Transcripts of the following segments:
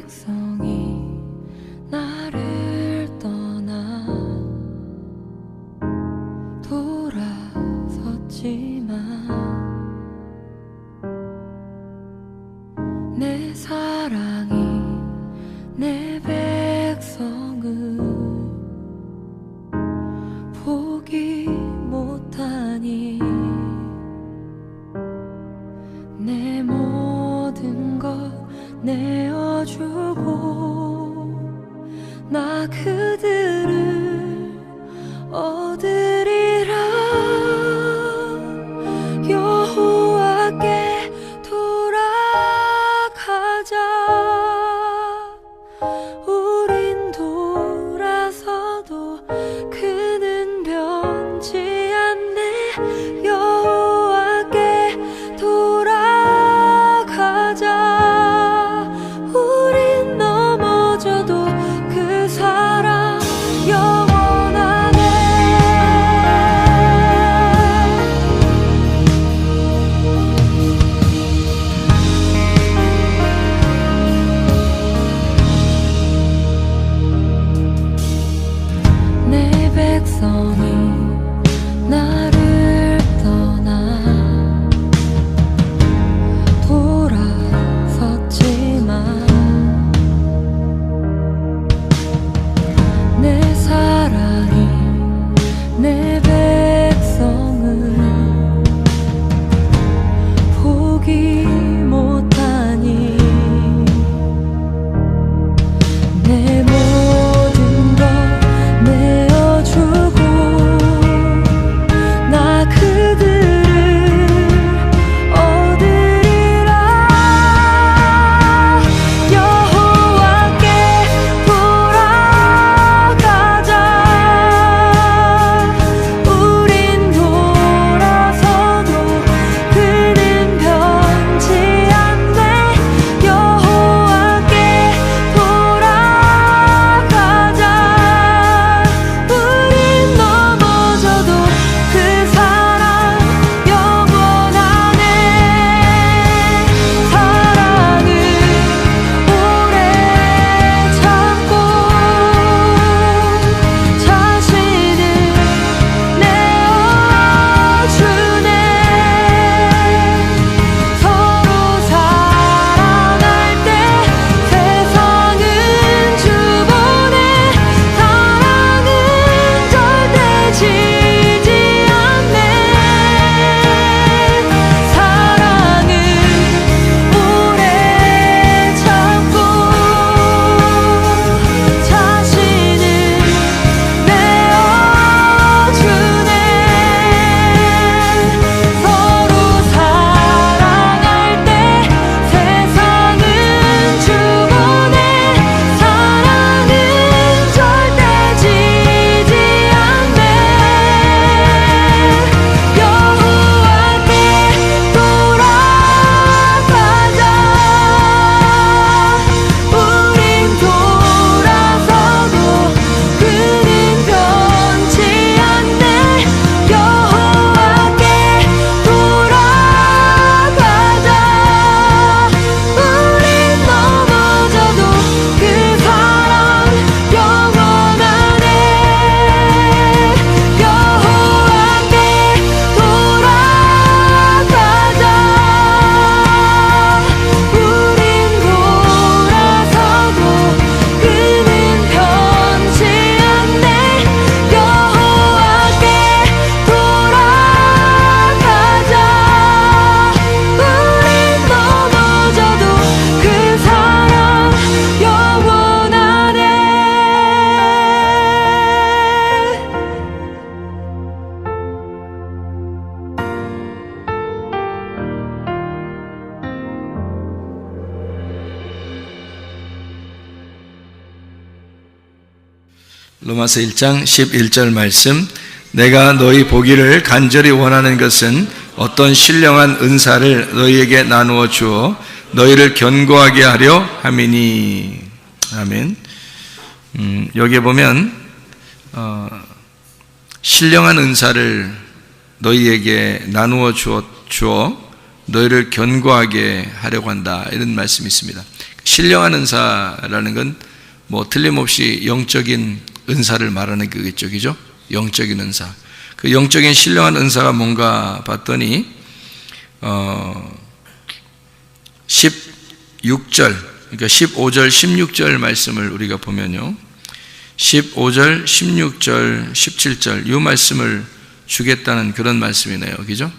백성이 나를 떠나 돌아섰지만 내 사랑이 내 백성을 포기 못하니 내 모든 것 내어주고 나 그들을 얻으리라. 여호와께 돌아가자. 우린 돌아서도 그는 변치 않네. 여호와께 돌아가자. 우린 넘어져도 그 사랑 영원하네. 내 백성이 나를 떠나 돌아섰지만 내 사랑이 내 백성을 포기 못하니 내 모든 것 내어주고 나 그들을 얻으리라. 여호와께 돌아가자. 우린 돌아서도 그는 변치 않네. 여호와께 돌아가자. 우린 넘어져도 그 사랑 영원하네. 사랑은 오래 참고 자신을 내어주네. 서로 사랑할 때 세상은 주보네. 사랑은 절대 지지 않네. 사랑은 오래 참고 자신을 내어주네. 서로 사랑할 때 세상은 주보네. 사랑은 절대 지지 않네. 여호와께 돌아가자. 우린 돌아서도 그는 변치 않네. 여호와께 돌아가자. 우린 넘어져도 그 사랑 영원하네. 여호와께 돌아가자. 우린 돌아서도 그는 변치 않네. 여호와께 돌아가자. 우린 넘어져도 그 사랑 영원하네. 로마서 1장 11절 말씀. 내가 너희 보기를 간절히 원하는 것은 어떤 신령한 은사를 너희에게 나누어 주어 너희를 견고하게 하려 함이니. 아멘. 여기에 보면 신령한 은사를 너희에게 나누어 주어 너희를 견고하게 하려고 한다, 이런 말씀이 있습니다. 신령한 은사라는 건 뭐 틀림없이 영적인 은사를 말하는 거겠죠, 그죠? 영적인 은사. 그 영적인 신령한 은사가 뭔가 봤더니 16절, 그러니까 15절, 16절 말씀을 우리가 보면요, 15절, 16절, 17절 이 말씀을 주겠다는 그런 말씀이네요, 그죠?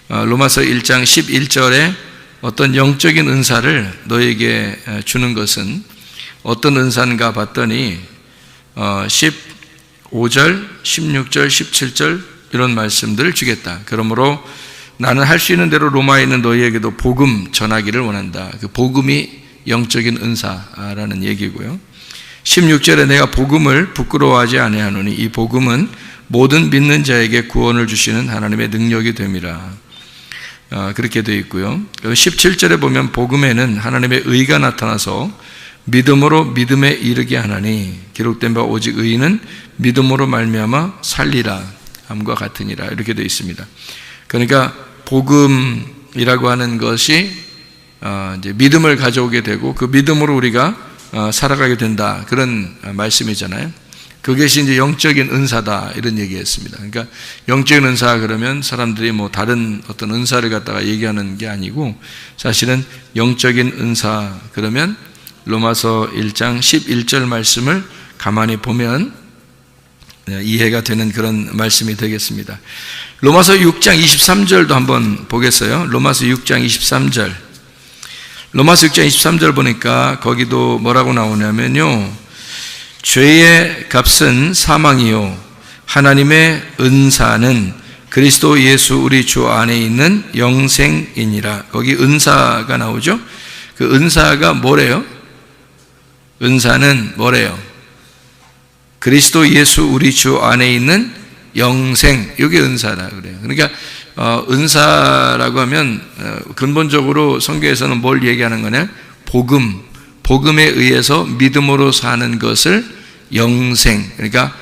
로마서 1장 11절에 어떤 영적인 은사를 너에게 주는 것은 어떤 은사인가 봤더니 15절, 16절, 17절 이런 말씀들을 주겠다. 그러므로 나는 할 수 있는 대로 로마에 있는 너희에게도 복음 전하기를 원한다. 그 복음이 영적인 은사라는 얘기고요. 16절에 내가 복음을 부끄러워하지 아니하노니 이 복음은 모든 믿는 자에게 구원을 주시는 하나님의 능력이 됨이라. 그렇게 되어 있고요. 17절에 보면 복음에는 하나님의 의가 나타나서 믿음으로 믿음에 이르게 하나니 기록된 바 오직 의인은 믿음으로 말미암아 살리라 함과 같으니라 이렇게 되어 있습니다. 그러니까 복음이라고 하는 것이 이제 믿음을 가져오게 되고 그 믿음으로 우리가 살아가게 된다 그런 말씀이잖아요. 그것이 이제 영적인 은사다 이런 얘기했습니다. 그러니까 영적인 은사 그러면 사람들이 뭐 다른 어떤 은사를 갖다가 얘기하는 게 아니고 사실은 영적인 은사 그러면 로마서 1장 11절 말씀을 가만히 보면 이해가 되는 그런 말씀이 되겠습니다. 로마서 6장 23절도 한번 보겠어요. 로마서 6장 23절. 로마서 6장 23절 보니까 거기도 뭐라고 나오냐면요, 죄의 값은 사망이요 하나님의 은사는 그리스도 예수 우리 주 안에 있는 영생이니라. 거기 은사가 나오죠. 그 은사가 뭐래요? 은사는 뭐래요? 그리스도 예수 우리 주 안에 있는 영생, 이게 은사라 그래요. 그러니까 은사라고 하면 근본적으로 성경에서는 뭘 얘기하는 거냐? 복음에 의해서 믿음으로 사는 것을 영생, 그러니까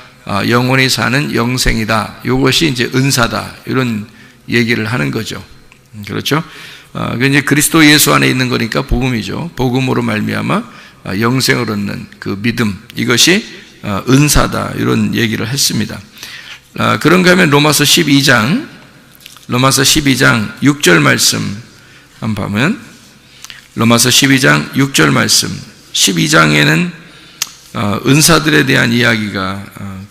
영원히 사는 영생이다. 이것이 이제 은사다. 이런 얘기를 하는 거죠. 그렇죠? 이제 그리스도 예수 안에 있는 거니까 복음이죠. 복음으로 말미암아 영생을 얻는 그 믿음, 이것이 은사다. 이런 얘기를 했습니다. 그런가 하면 로마서 12장 6절 말씀 한번 보면 로마서 12장 6절 말씀 12장에는 은사들에 대한 이야기가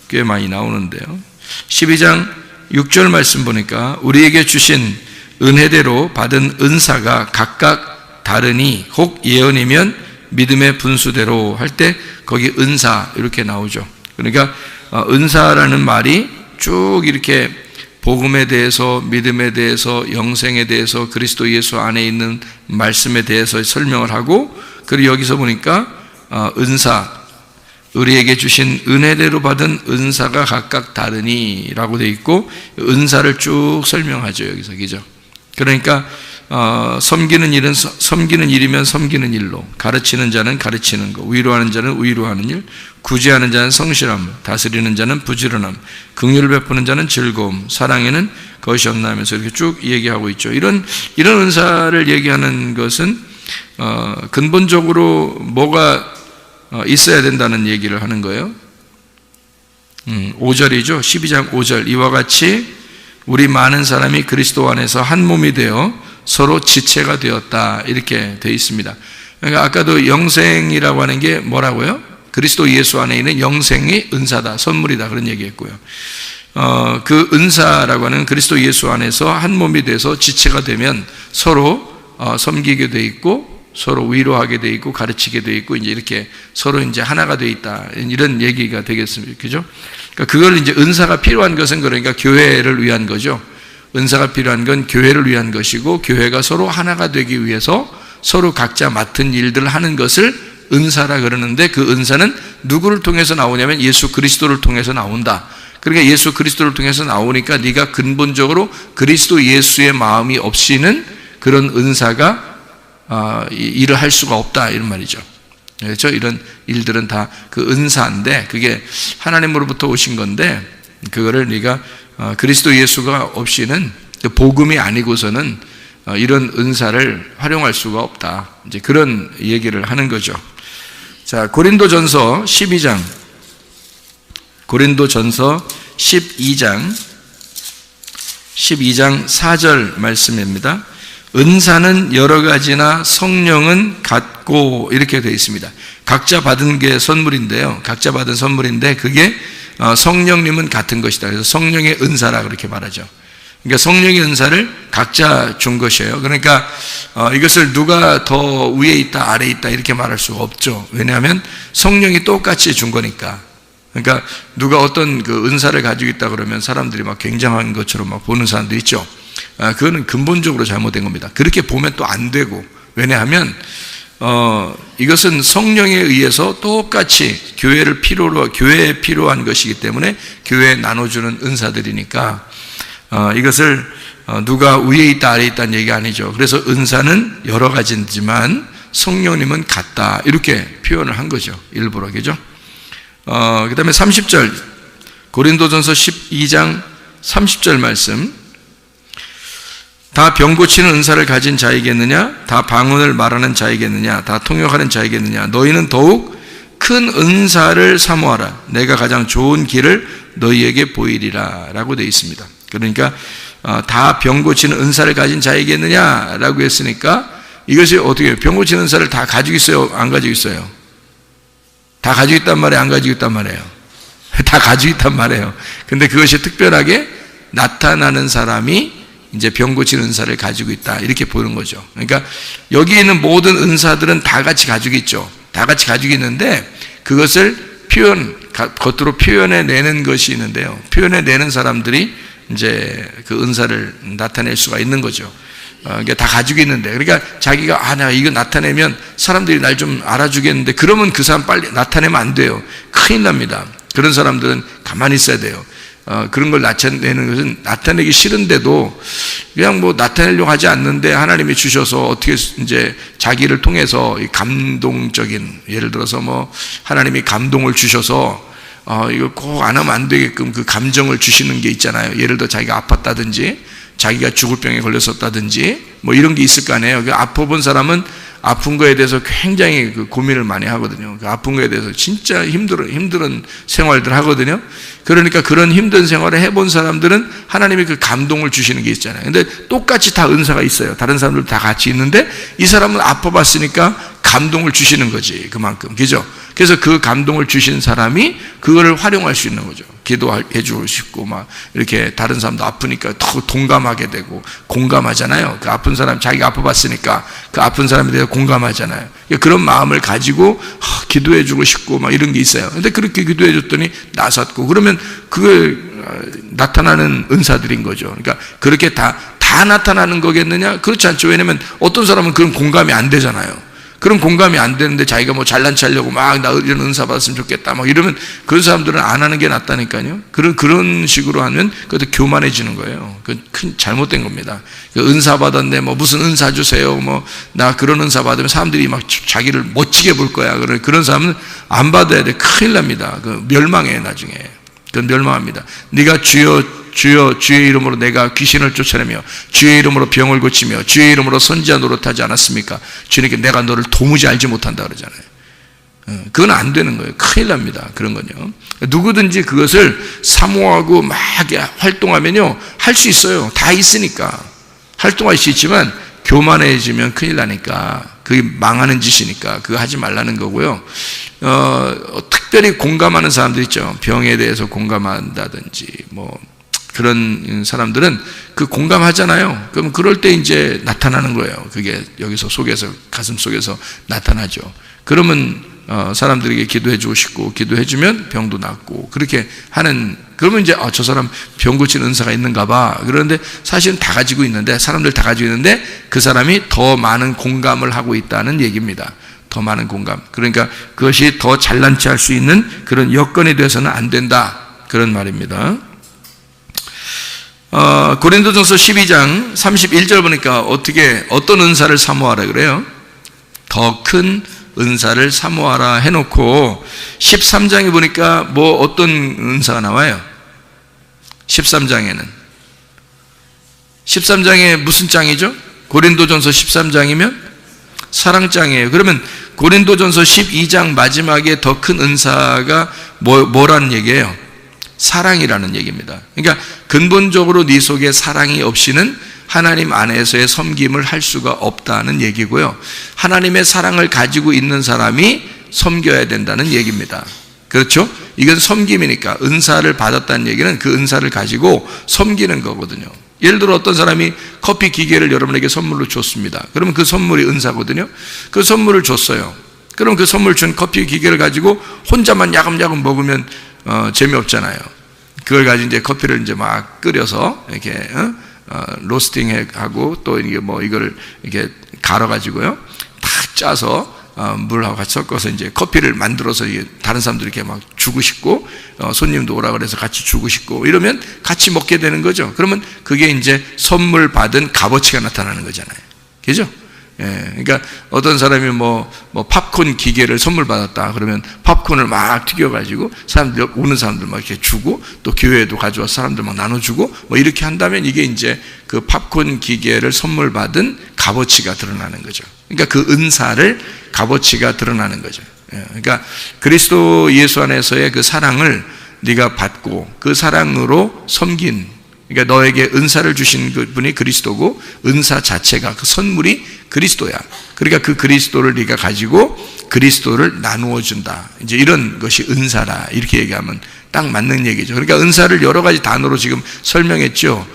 꽤 많이 나오는데요. 12장 6절 말씀 보니까 우리에게 주신 은혜대로 받은 은사가 각각 다르니 혹 예언이면 믿음의 분수대로 할 때 거기 은사 이렇게 나오죠. 그러니까 은사라는 말이 쭉 이렇게 복음에 대해서, 믿음에 대해서, 영생에 대해서, 그리스도 예수 안에 있는 말씀에 대해서 설명을 하고, 그리고 여기서 보니까 은사, 우리에게 주신 은혜대로 받은 은사가 각각 다르니 라고 되어 있고, 은사를 쭉 설명하죠, 여기서. 그죠? 그러니까 섬기는 일이면 섬기는 일로, 가르치는 자는 가르치는 것, 위로하는 자는 위로하는 일, 구제하는 자는 성실함, 다스리는 자는 부지런함, 긍휼을 베푸는 자는 즐거움, 사랑에는 것이 없나 하면서 이렇게 쭉 얘기하고 있죠. 이런 은사를 얘기하는 것은 근본적으로 뭐가 있어야 된다는 얘기를 하는 거예요. 5절이죠. 12장 5절. 이와 같이 우리 많은 사람이 그리스도 안에서 한 몸이 되어 서로 지체가 되었다 이렇게 되어 있습니다. 그러니까 아까도 영생이라고 하는 게 뭐라고요? 그리스도 예수 안에 있는 영생이 은사다, 선물이다 그런 얘기했고요. 그 은사라고 하는 그리스도 예수 안에서 한 몸이 돼서 지체가 되면 서로 섬기게 돼 있고 서로 위로하게 돼 있고 가르치게 돼 있고 이제 이렇게 서로 이제 하나가 돼 있다 이런 얘기가 되겠습니다. 그죠? 그러니까 그걸 이제 은사가 필요한 것은 그러니까 교회를 위한 거죠. 은사가 필요한 건 교회를 위한 것이고 교회가 서로 하나가 되기 위해서 서로 각자 맡은 일들을 하는 것을 은사라 그러는데 그 은사는 누구를 통해서 나오냐면 예수 그리스도를 통해서 나온다. 그러니까 예수 그리스도를 통해서 나오니까 네가 근본적으로 그리스도 예수의 마음이 없이는 그런 은사가 일을 할 수가 없다 이런 말이죠. 그렇죠? 이런 일들은 다 그 은사인데 그게 하나님으로부터 오신 건데 그거를 네가 그리스도 예수가 없이는 복음이 아니고서는 이런 은사를 활용할 수가 없다. 이제 그런 얘기를 하는 거죠. 자, 고린도전서 12장. 고린도전서 12장 4절 말씀입니다. 은사는 여러 가지나 성령은 같고 이렇게 되어 있습니다. 각자 받은 게 선물인데요. 각자 받은 선물인데 그게 성령님은 같은 것이다. 그래서 성령의 은사라 그렇게 말하죠. 그러니까 성령의 은사를 각자 준 것이에요. 그러니까 이것을 누가 더 위에 있다 아래에 있다 이렇게 말할 수가 없죠. 왜냐하면 성령이 똑같이 준 거니까. 그러니까 누가 어떤 그 은사를 가지고 있다 그러면 사람들이 막 굉장한 것처럼 막 보는 사람도 있죠. 그거는 근본적으로 잘못된 겁니다. 그렇게 보면 또 안 되고. 왜냐하면 이것은 성령에 의해서 똑같이 교회에 필요한 것이기 때문에 교회에 나눠주는 은사들이니까 이것을 누가 위에 있다 아래에 있다는 얘기가 아니죠. 그래서 은사는 여러 가지지만 성령님은 같다 이렇게 표현을 한 거죠. 일부러. 그죠? 그 다음에 30절 고린도전서 12장 30절 말씀. 다 병 고치는 은사를 가진 자이겠느냐? 다 방언을 말하는 자이겠느냐? 다 통역하는 자이겠느냐? 너희는 더욱 큰 은사를 사모하라. 내가 가장 좋은 길을 너희에게 보이리라 라고 되어 있습니다. 그러니까 다 병 고치는 은사를 가진 자이겠느냐 라고 했으니까 이것이 어떻게 해요? 병 고치는 은사를 다 가지고 있어요? 안 가지고 있어요? 다 가지고 있단 말이에요? 안 가지고 있단 말이에요? 다 가지고 있단 말이에요. 근데 그것이 특별하게 나타나는 사람이 이제 병 고치는 은사를 가지고 있다 이렇게 보는 거죠. 그러니까 여기 있는 모든 은사들은 다 같이 가지고 있죠. 다 같이 가지고 있는데 그것을 겉으로 표현해 내는 것이 있는데요. 표현해 내는 사람들이 이제 그 은사를 나타낼 수가 있는 거죠. 그러니까 다 가지고 있는데, 그러니까 자기가 내가 이거 나타내면 사람들이 날 좀 알아주겠는데 그러면 그 사람 빨리 나타내면 안 돼요. 큰일 납니다. 그런 사람들은 가만히 있어야 돼요. 그런 걸 나타내는 것은 나타내기 싫은데도 그냥 뭐 나타내려고 하지 않는데 하나님이 주셔서 어떻게 이제 자기를 통해서 감동적인, 예를 들어서 뭐 하나님이 감동을 주셔서 이거 꼭 안 하면 안 되게끔 그 감정을 주시는 게 있잖아요. 예를 들어 자기가 아팠다든지 자기가 죽을 병에 걸렸었다든지 뭐 이런 게 있을 거 아니에요. 그 아파본 사람은 아픈 거에 대해서 굉장히 그 고민을 많이 하거든요. 그 아픈 거에 대해서 진짜 힘든 생활들 하거든요. 그러니까 그런 힘든 생활을 해본 사람들은 하나님이 그 감동을 주시는 게 있잖아요. 근데 똑같이 다 은사가 있어요. 다른 사람들 다 같이 있는데 이 사람은 아파봤으니까 감동을 주시는 거지, 그만큼. 그죠? 그래서 그 감동을 주신 사람이 그거를 활용할 수 있는 거죠. 기도해 주고 싶고, 막, 이렇게 다른 사람도 아프니까 더 동감하게 되고, 공감하잖아요. 그 아픈 사람, 자기가 아파봤으니까 그 아픈 사람에 대해서 공감하잖아요. 그런 마음을 가지고 기도해 주고 싶고, 막 이런 게 있어요. 근데 그렇게 기도해 줬더니 나섰고, 그러면 그게 나타나는 은사들인 거죠. 그러니까 그렇게 다 나타나는 거겠느냐? 그렇지 않죠. 왜냐면 어떤 사람은 그런 공감이 안 되잖아요. 그런 공감이 안 되는데 자기가 뭐 잘난 체하려고 막 나 이런 은사 받았으면 좋겠다 막 이러면 그런 사람들은 안 하는 게 낫다니까요. 그런 식으로 하면 그것도 교만해지는 거예요. 그 큰 잘못된 겁니다. 그 은사 받았네 뭐 무슨 은사 주세요 뭐 나 그런 은사 받으면 사람들이 막 자기를 멋지게 볼 거야. 그런 사람은 안 받아야 돼. 큰일 납니다. 그 멸망해 나중에. 그건 멸망합니다. 네가 주의 이름으로 내가 귀신을 쫓아내며 주의 이름으로 병을 고치며 주의 이름으로 선지자 노릇하지 않았습니까? 주님께 내가 너를 도무지 알지 못한다 그러잖아요. 그건 안 되는 거예요. 큰일 납니다. 그런 건요. 누구든지 그것을 사모하고 막 활동하면요 할 수 있어요. 다 있으니까 활동할 수 있지만 교만해지면 큰일 나니까 그게 망하는 짓이니까 그거 하지 말라는 거고요. 특별히 공감하는 사람들 있죠. 병에 대해서 공감한다든지 뭐 그런 사람들은 그 공감하잖아요. 그럼 그럴 때 이제 나타나는 거예요. 그게 여기서 속에서 가슴 속에서 나타나죠. 그러면 사람들에게 기도해 주고 싶고 기도해 주면 병도 낫고 그렇게 하는. 그러면 이제 저 사람 병 고치는 은사가 있는가 봐. 그런데 사실은 다 가지고 있는데 사람들 다 가지고 있는데 그 사람이 더 많은 공감을 하고 있다는 얘기입니다. 더 많은 공감. 그러니까 그것이 더 잘난 체 할 수 있는 그런 여건이 돼서는 안 된다. 그런 말입니다. 고린도전서 12장 31절 보니까 어떤 은사를 사모하라 그래요? 더 큰 은사를 사모하라 해놓고 13장에 보니까 뭐 어떤 은사가 나와요? 13장에 무슨 장이죠? 고린도전서 13장이면 사랑장이에요. 그러면 고린도전서 12장 마지막에 더 큰 은사가 뭐라는 얘기예요? 사랑이라는 얘기입니다. 그러니까 근본적으로 네 속에 사랑이 없이는 하나님 안에서의 섬김을 할 수가 없다는 얘기고요. 하나님의 사랑을 가지고 있는 사람이 섬겨야 된다는 얘기입니다. 그렇죠? 이건 섬김이니까 은사를 받았다는 얘기는 그 은사를 가지고 섬기는 거거든요. 예를 들어 어떤 사람이 커피 기계를 여러분에게 선물로 줬습니다. 그러면 그 선물이 은사거든요. 그 선물을 줬어요. 그럼 그 선물 준 커피 기계를 가지고 혼자만 야금야금 먹으면 재미없잖아요. 그걸 가지고 이제 커피를 이제 막 끓여서 이렇게 로스팅하고 또 이게 뭐 이거를 이렇게 갈아가지고요, 탁 짜서 물하고 같이 섞어서 이제 커피를 만들어서 다른 사람들에게 막 주고 싶고, 손님도 오라 그래서 같이 주고 싶고 이러면 같이 먹게 되는 거죠. 그러면 그게 이제 선물 받은 값어치가 나타나는 거잖아요. 그죠? 예, 그러니까 어떤 사람이 뭐 팝콘 기계를 선물 받았다 그러면 팝콘을 막 튀겨가지고 사람들, 오는 사람들 막 이렇게 주고, 또 교회에도 가져와서 사람들 막 나눠주고 뭐 이렇게 한다면 이게 이제 그 팝콘 기계를 선물 받은 값어치가 드러나는 거죠. 그러니까 그 은사를 값어치가 드러나는 거죠. 예, 그러니까 그리스도 예수 안에서의 그 사랑을 네가 받고 그 사랑으로 섬긴, 그러니까 너에게 은사를 주신 분이 그리스도고 은사 자체가, 그 선물이 그리스도야. 그러니까 그 그리스도를 네가 가지고 그리스도를 나누어 준다. 이제 이런 것이 은사라. 이렇게 얘기하면 딱 맞는 얘기죠. 그러니까 은사를 여러 가지 단어로 지금 설명했죠.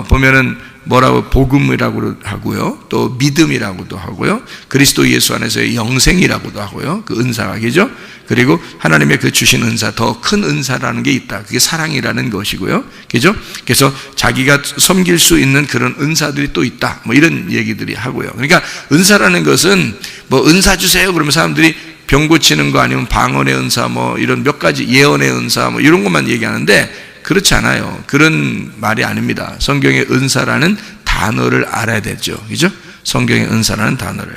보면은 뭐라고, 복음이라고 하고요, 또 믿음이라고도 하고요, 그리스도 예수 안에서의 영생이라고도 하고요, 그 은사가, 그죠? 그리고 하나님의 그 주신 은사, 더 큰 은사라는 게 있다. 그게 사랑이라는 것이고요, 그죠? 그래서 자기가 섬길 수 있는 그런 은사들이 또 있다. 뭐 이런 얘기들이 하고요. 그러니까 은사라는 것은 뭐 은사 주세요 그러면 사람들이 병 고치는 거 아니면 방언의 은사, 뭐 이런 몇 가지, 예언의 은사, 뭐 이런 것만 얘기하는데 그렇지 않아요. 그런 말이 아닙니다. 성경의 은사라는 단어를 알아야 되죠. 그죠? 성경의 은사라는 단어를.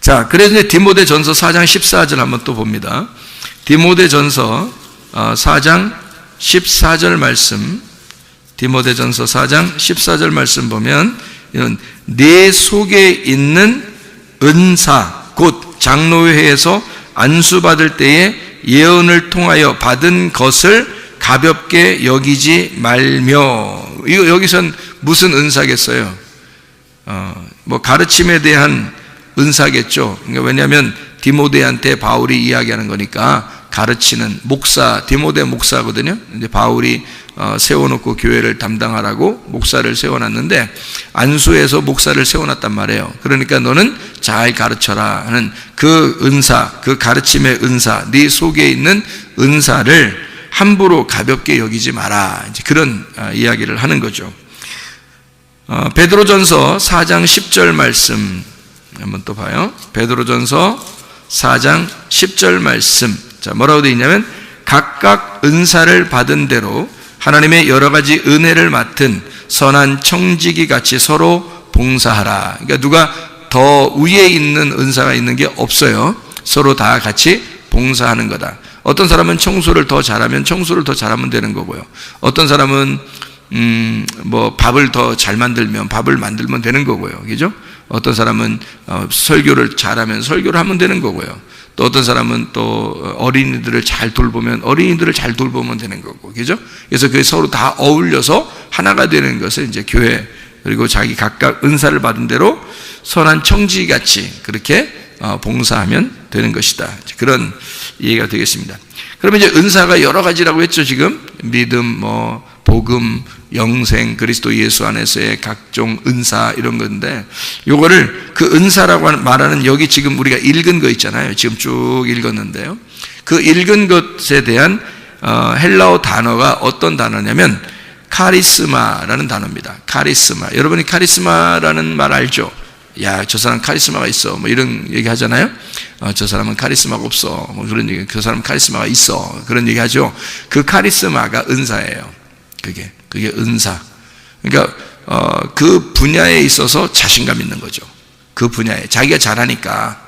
자, 그래서 이제 디모데전서 4장 14절 한번 또 봅니다. 디모데전서 4장 14절 말씀, 디모데전서 4장 14절 말씀 보면 이런 내 속에 있는 은사, 곧 장로회에서 안수받을 때에 예언을 통하여 받은 것을 가볍게 여기지 말며. 이거 여기선 무슨 은사겠어요? 뭐 가르침에 대한 은사겠죠. 그러니까 왜냐하면 디모데한테 바울이 이야기하는 거니까, 가르치는 목사, 디모데 목사거든요. 이제 바울이 세워놓고 교회를 담당하라고 목사를 세워놨는데 안수에서 목사를 세워놨단 말이에요. 그러니까 너는 잘 가르쳐라 하는 그 은사, 그 가르침의 은사, 네 속에 있는 은사를 함부로 가볍게 여기지 마라. 이제 그런 이야기를 하는 거죠. 베드로전서 4장 10절 말씀 한번 또 봐요. 베드로전서 4장 10절 말씀. 자, 뭐라고 되어 있냐면 각각 은사를 받은 대로 하나님의 여러 가지 은혜를 맡은 선한 청지기 같이 서로 봉사하라. 그러니까 누가 더 위에 있는 은사가 있는 게 없어요. 서로 다 같이 봉사하는 거다. 어떤 사람은 청소를 더 잘하면 청소를 더 잘하면 되는 거고요. 어떤 사람은 뭐 밥을 더 잘 만들면 밥을 만들면 되는 거고요. 그죠? 어떤 사람은 설교를 잘하면 설교를 하면 되는 거고요. 또 어떤 사람은 또 어린이들을 잘 돌보면 어린이들을 잘 돌보면 되는 거고, 그죠? 그래서 그게 서로 다 어울려서 하나가 되는 것을 이제 교회, 그리고 자기 각각 은사를 받은 대로 선한 청지같이 그렇게 봉사하면 되는 것이다. 그런 이해가 되겠습니다. 그러면 이제 은사가 여러 가지라고 했죠. 지금 믿음, 뭐 복음, 영생, 그리스도 예수 안에서의 각종 은사, 이런 건데, 요거를 그 은사라고 말하는 여기 지금 우리가 읽은 거 있잖아요. 지금 쭉 읽었는데요. 그 읽은 것에 대한 헬라어 단어가 어떤 단어냐면 카리스마라는 단어입니다. 카리스마. 여러분이 카리스마라는 말 알죠? 야, 저 사람 카리스마가 있어. 뭐 이런 얘기 하잖아요. 저 사람은 카리스마가 없어. 뭐 그런 얘기. 그 사람은 카리스마가 있어. 그런 얘기 하죠. 그 카리스마가 은사예요. 그게 은사. 그러니까 그 분야에 있어서 자신감 있는 거죠. 그 분야에 자기가 잘하니까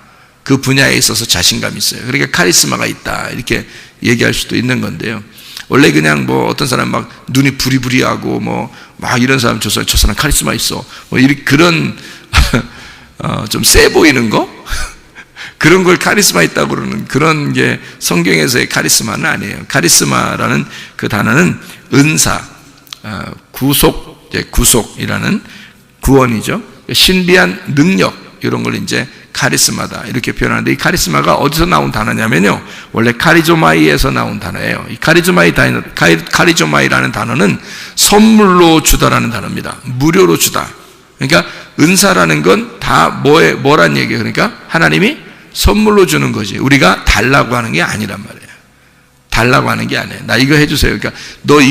그 분야에 있어서 자신감이 있어요. 그러니까 카리스마가 있다, 이렇게 얘기할 수도 있는 건데요. 원래 그냥 뭐 어떤 사람 막 눈이 부리부리하고 뭐 막 이런 사람 저 사람 카리스마 있어. 뭐 이런 그런 좀 세 보이는 거 그런 걸 카리스마 있다고 그러는 그런 게 성경에서의 카리스마는 아니에요. 카리스마라는 그 단어는 은사, 구속이라는 구원이죠. 신비한 능력 이런 걸 이제 카리스마다 이렇게 표현하는데 이 카리스마가 어디서 나온 단어냐면요, 원래 카리조마이에서 나온 단어예요. 이 카리조마이라는 단어는 선물로 주다라는 단어입니다. 무료로 주다. 그러니까 은사라는 건 다 뭐란 얘기예요? 그러니까 하나님이 선물로 주는 거지. 우리가 달라고 하는 게 아니란 말이에요. 달라고 하는 게 아니에요. 나 이거 해주세요. 그러니까 너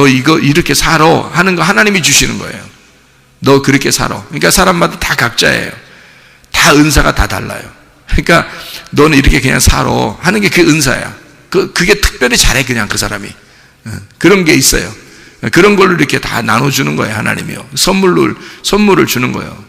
이거 이렇게 살아 하는 거 하나님이 주시는 거예요. 너 그렇게 살아. 그러니까 사람마다 다 각자예요. 다 은사가 다 달라요. 그러니까 너는 이렇게 그냥 살아 하는 게 그 은사야. 그게 특별히 잘해 그냥 그 사람이. 그런 게 있어요. 그런 걸로 이렇게 다 나눠주는 거예요. 하나님이요. 선물을 주는 거예요.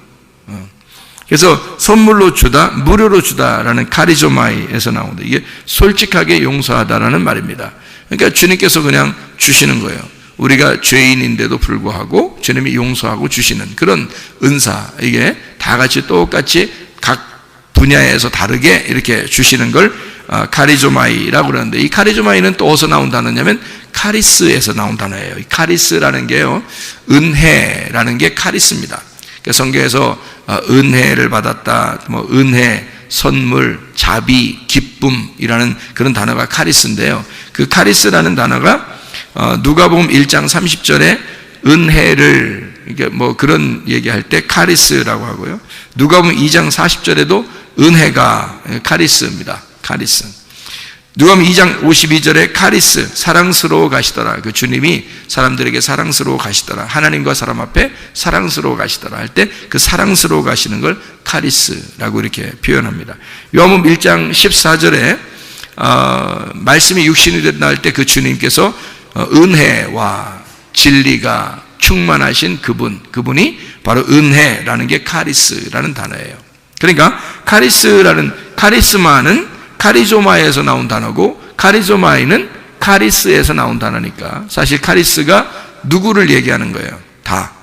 그래서 선물로 주다, 무료로 주다라는 카리조마이에서 나온다. 이게 솔직하게 용서하다라는 말입니다. 그러니까 주님께서 그냥 주시는 거예요. 우리가 죄인인데도 불구하고 주님이 용서하고 주시는 그런 은사, 이게 다 같이 똑같이 각 분야에서 다르게 이렇게 주시는 걸 카리조마이라고 그러는데, 이 카리조마이는 또 어디서 나온 단어냐면 카리스에서 나온 단어예요. 이 카리스라는 게요, 은혜라는 게 카리스입니다. 성경에서 은혜를 받았다, 뭐 은혜, 선물, 자비, 기쁨이라는 그런 단어가 카리스인데요. 그 카리스라는 단어가 누가복음 1장 30절에 은혜를, 이게 뭐 그런 얘기할 때 카리스라고 하고요. 누가복음 2장 40절에도 은혜가 카리스입니다. 카리스. 누가복음 2장 52절에 카리스, 사랑스러워 가시더라. 그 주님이 사람들에게 사랑스러워 가시더라. 하나님과 사람 앞에 사랑스러워 가시더라 할 때 그 사랑스러워 가시는 걸 카리스라고 이렇게 표현합니다. 요한복음 1장 14절에 말씀이 육신이 됐다 할 때 그 주님께서 은혜와 진리가 충만하신 그분이 바로 은혜라는 게 카리스라는 단어예요. 그러니까 카리스마는 카리조마에서 나온 단어고, 카리조마이는 카리스에서 나온 단어니까 사실 카리스가 누구를 얘기하는 거예요? 다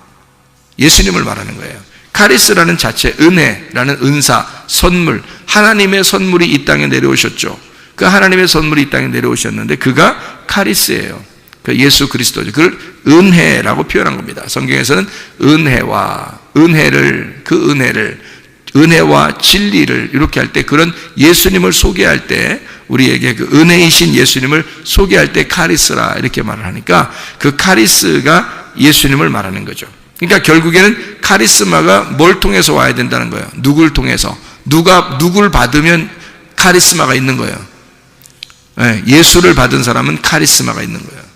예수님을 말하는 거예요. 카리스라는 자체, 은혜라는 은사, 선물, 하나님의 선물이 이 땅에 내려오셨죠. 그 하나님의 선물이 이 땅에 내려오셨는데 그가 카리스예요. 그 예수 그리스도죠. 그걸 은혜라고 표현한 겁니다. 성경에서는 은혜와 진리를 이렇게 할 때, 그런 예수님을 소개할 때, 우리에게 그 은혜이신 예수님을 소개할 때 카리스라 이렇게 말을 하니까 그 카리스가 예수님을 말하는 거죠. 그러니까 결국에는 카리스마가 뭘 통해서 와야 된다는 거예요? 누굴 통해서? 누굴 받으면 카리스마가 있는 거예요? 예수를 받은 사람은 카리스마가 있는 거예요.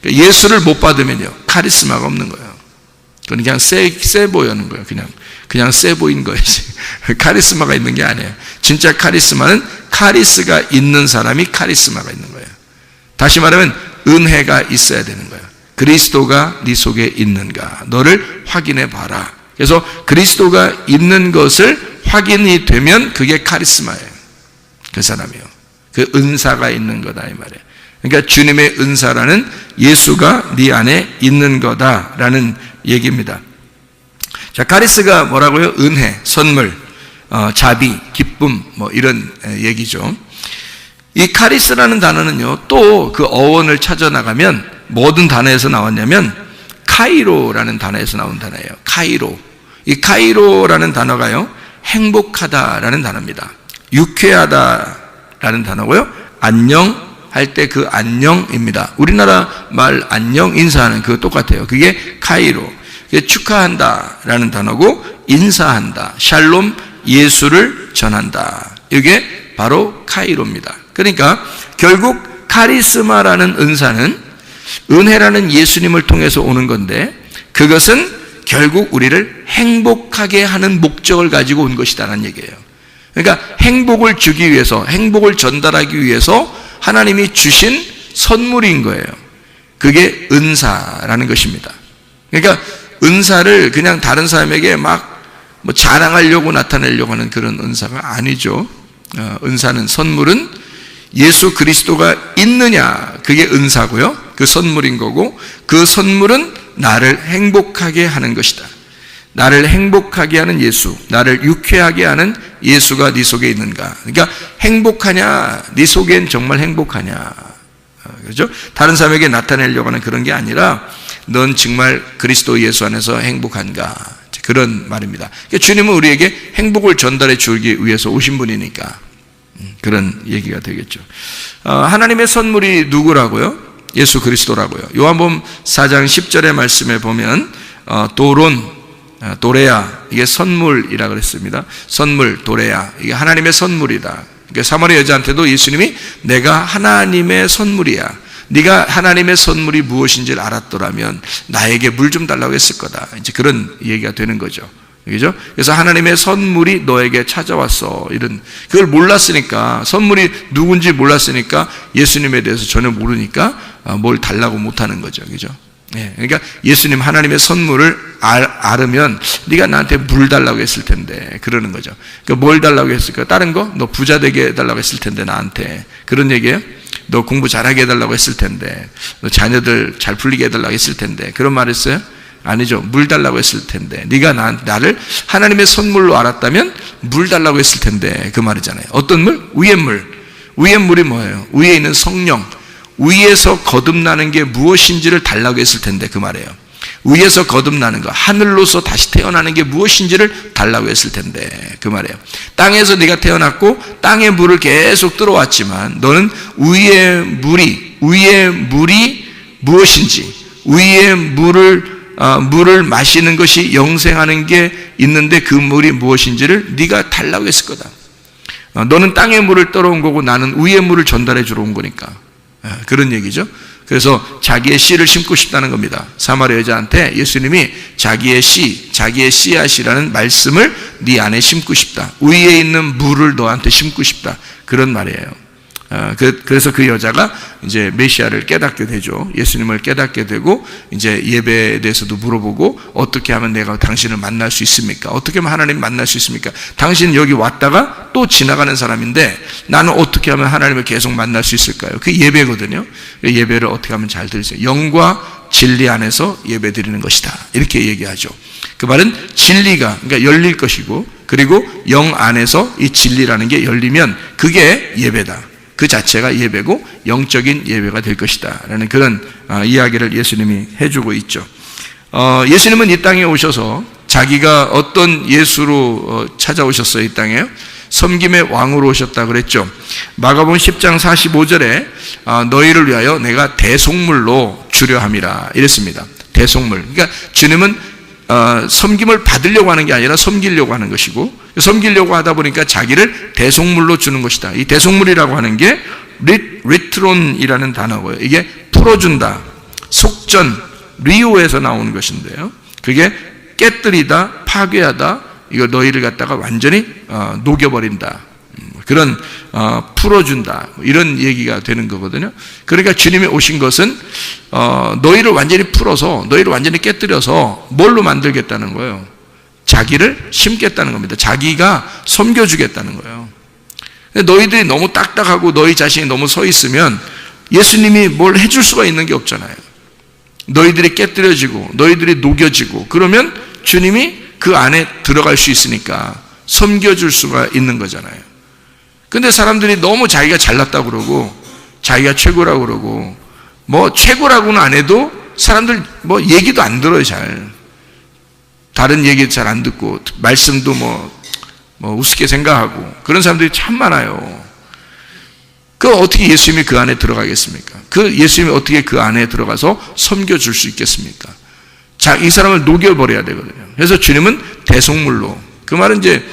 예수를 못 받으면요, 카리스마가 없는 거예요. 그건 그냥 세 보이는 거예요. 그냥 세 보인 거예요. 카리스마가 있는 게 아니에요. 진짜 카리스마는 카리스가 있는 사람이 카리스마가 있는 거예요. 다시 말하면 은혜가 있어야 되는 거예요. 그리스도가 네 속에 있는가 너를 확인해 봐라. 그래서 그리스도가 있는 것을 확인이 되면 그게 카리스마예요. 그 사람이요. 그 은사가 있는 거다 이 말이에요. 그러니까 주님의 은사라는 예수가 네 안에 있는 거다라는 얘기입니다. 자, 카리스가 뭐라고요? 은혜, 선물, 자비, 기쁨, 뭐 이런 얘기죠. 이 카리스라는 단어는요, 또 그 어원을 찾아 나가면 모든 단어에서 나왔냐면 카이로라는 단어에서 나온 단어예요. 카이로. 이 카이로라는 단어가요, 행복하다라는 단어입니다. 유쾌하다라는 단어고요. 안녕 할 때 그 안녕입니다. 우리나라 말 안녕 인사하는 그거 똑같아요. 그게 카이로. 그게 축하한다라는 단어고, 인사한다, 샬롬, 예수를 전한다. 이게 바로 카이로입니다. 그러니까 결국 카리스마라는 은사는 은혜라는 예수님을 통해서 오는 건데, 그것은 결국 우리를 행복하게 하는 목적을 가지고 온 것이다라는 얘기예요. 그러니까 행복을 주기 위해서, 행복을 전달하기 위해서 하나님이 주신 선물인 거예요. 그게 은사라는 것입니다. 그러니까 은사를 그냥 다른 사람에게 막 뭐 자랑하려고 나타내려고 하는 그런 은사가 아니죠. 은사는, 선물은 예수 그리스도가 있느냐, 그게 은사고요. 그 선물인 거고, 그 선물은 나를 행복하게 하는 것이다. 나를 행복하게 하는 예수, 나를 유쾌하게 하는 예수가 네 속에 있는가? 그러니까 행복하냐? 네 속엔 정말 행복하냐? 그렇죠? 다른 사람에게 나타내려고 하는 그런 게 아니라 넌 정말 그리스도 예수 안에서 행복한가? 그런 말입니다. 그러니까 주님은 우리에게 행복을 전달해 주기 위해서 오신 분이니까 그런 얘기가 되겠죠. 하나님의 선물이 누구라고요? 예수 그리스도라고요. 요한복음 4장 10절의 말씀에 보면 도레야, 이게 선물이라 그랬습니다. 선물, 도레야, 이게 하나님의 선물이다. 그러니까 사마리아 여자한테도 예수님이 내가 하나님의 선물이야. 네가 하나님의 선물이 무엇인지를 알았더라면 나에게 물 좀 달라고 했을 거다. 이제 그런 얘기가 되는 거죠. 그죠? 그래서 하나님의 선물이 너에게 찾아왔어. 그걸 몰랐으니까, 선물이 누군지 몰랐으니까 예수님에 대해서 전혀 모르니까 뭘 달라고 못하는 거죠. 그죠? 그러니까 예수님 하나님의 선물을 알으면 네가 나한테 물 달라고 했을 텐데 그러는 거죠. 그러니까 뭘 달라고 했을까? 다른 거? 너 부자 되게 해달라고 했을 텐데 나한테 그런 얘기예요? 너 공부 잘하게 해달라고 했을 텐데, 너 자녀들 잘 풀리게 해달라고 했을 텐데 그런 말 했어요? 아니죠. 물 달라고 했을 텐데, 네가 나를 하나님의 선물로 알았다면 물 달라고 했을 텐데 그 말이잖아요. 어떤 물? 위의 물. 위의 물이 뭐예요? 위에 있는 성령, 위에서 거듭나는 게 무엇인지를 달라고 했을 텐데 그 말이에요. 위에서 거듭나는 거, 하늘로서 다시 태어나는 게 무엇인지를 달라고 했을 텐데 그 말이에요. 땅에서 네가 태어났고 땅의 물을 계속 들어왔지만 너는 위의 물이 무엇인지, 위의 물을 마시는 것이 영생하는 게 있는데 그 물이 무엇인지를 네가 달라고 했을 거다. 너는 땅의 물을 떨어온 거고 나는 위의 물을 전달해 주러 온 거니까 그런 얘기죠. 그래서 자기의 씨를 심고 싶다는 겁니다. 사마리아 여자한테 예수님이 자기의 씨앗이라는 말씀을 네 안에 심고 싶다. 위에 있는 물을 너한테 심고 싶다. 그런 말이에요. 그래서 그 여자가 이제 메시아를 깨닫게 되죠. 예수님을 깨닫게 되고 이제 예배에 대해서도 물어보고 어떻게 하면 내가 당신을 만날 수 있습니까? 어떻게 하면 하나님 만날 수 있습니까? 당신 여기 왔다가 또 지나가는 사람인데 나는 어떻게 하면 하나님을 계속 만날 수 있을까요? 그게 예배거든요. 예배를 어떻게 하면 잘 드리세요? 영과 진리 안에서 예배 드리는 것이다. 이렇게 얘기하죠. 그 말은 진리가 그러니까 열릴 것이고 그리고 영 안에서 이 진리라는 게 열리면 그게 예배다. 그 자체가 예배고 영적인 예배가 될 것이다 라는 그런 이야기를 예수님이 해주고 있죠. 예수님은 이 땅에 오셔서 자기가 어떤 예수로 찾아오셨어요? 이 땅에요? 섬김의 왕으로 오셨다 그랬죠. 마가복음 10장 45절에 너희를 위하여 내가 대속물로 주려 함이라 이랬습니다. 대속물. 그러니까 주님은 섬김을 받으려고 하는 게 아니라 섬기려고 하는 것이고, 섬기려고 하다 보니까 자기를 대속물로 주는 것이다. 이 대속물이라고 하는 게 리트론이라는 단어고요. 이게 풀어준다, 속전, 리오에서 나오는 것인데요. 그게 깨뜨리다, 파괴하다, 이거 너희를 갖다가 완전히 녹여버린다. 그런 풀어준다 이런 얘기가 되는 거거든요. 그러니까 주님이 오신 것은 너희를 완전히 풀어서 너희를 완전히 깨뜨려서 뭘로 만들겠다는 거예요? 자기를 심겠다는 겁니다. 자기가 섬겨주겠다는 거예요. 너희들이 너무 딱딱하고 너희 자신이 너무 서 있으면 예수님이 뭘 해줄 수가 있는 게 없잖아요. 너희들이 깨뜨려지고 너희들이 녹여지고 그러면 주님이 그 안에 들어갈 수 있으니까 섬겨줄 수가 있는 거잖아요. 근데 사람들이 너무 자기가 잘났다고 그러고 자기가 최고라고 그러고 뭐 최고라고는 안 해도 사람들 뭐 얘기도 안 들어요. 잘 다른 얘기 잘 안 듣고 말씀도 뭐 우습게 생각하고 그런 사람들이 참 많아요. 그 어떻게 예수님이 그 안에 들어가겠습니까? 그 예수님이 어떻게 그 안에 들어가서 섬겨줄 수 있겠습니까? 자, 이 사람을 녹여버려야 되거든요. 그래서 주님은 대속물로, 그 말은 이제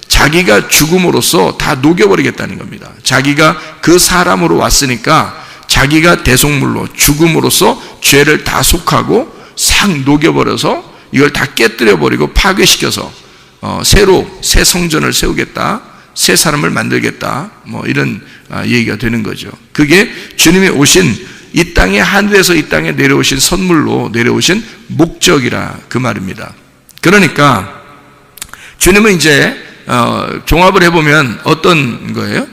자기가 죽음으로써 다 녹여버리겠다는 겁니다. 자기가 그 사람으로 왔으니까 자기가 대속물로 죽음으로써 죄를 다 속하고 싹 녹여버려서 이걸 다 깨뜨려버리고 파괴시켜서 새로 새 성전을 세우겠다, 새 사람을 만들겠다, 뭐 이런 얘기가 되는 거죠. 그게 주님이 오신 이 땅에, 하늘에서 이 땅에 내려오신 선물로 내려오신 목적이라 그 말입니다. 그러니까 주님은 이제 종합을 해보면 어떤 거예요?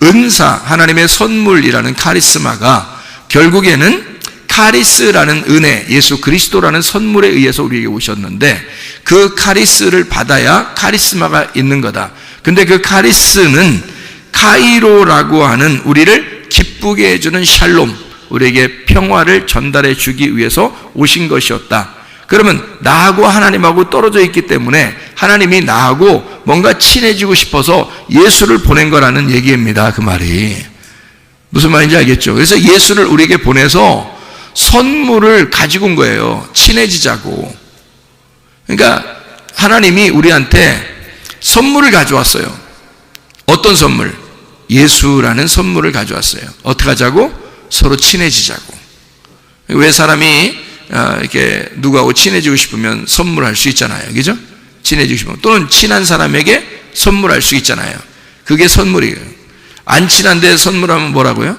은사, 하나님의 선물이라는 카리스마가 결국에는 카리스라는 은혜, 예수 그리스도라는 선물에 의해서 우리에게 오셨는데 그 카리스를 받아야 카리스마가 있는 거다. 근데 그 카리스는 카이로라고 하는 우리를 기쁘게 해주는 샬롬, 우리에게 평화를 전달해 주기 위해서 오신 것이었다. 그러면 나하고 하나님하고 떨어져 있기 때문에 하나님이 나하고 뭔가 친해지고 싶어서 예수를 보낸 거라는 얘기입니다. 그 말이 무슨 말인지 알겠죠? 그래서 예수를 우리에게 보내서 선물을 가지고 온 거예요. 친해지자고. 그러니까 하나님이 우리한테 선물을 가져왔어요. 어떤 선물? 예수라는 선물을 가져왔어요. 어떻게 하자고? 서로 친해지자고. 왜 사람이 이렇게 누구하고 친해지고 싶으면 선물할 수 있잖아요. 그죠? 친해지고 싶으면. 또는 친한 사람에게 선물할 수 있잖아요. 그게 선물이에요. 안 친한데 선물하면 뭐라고요?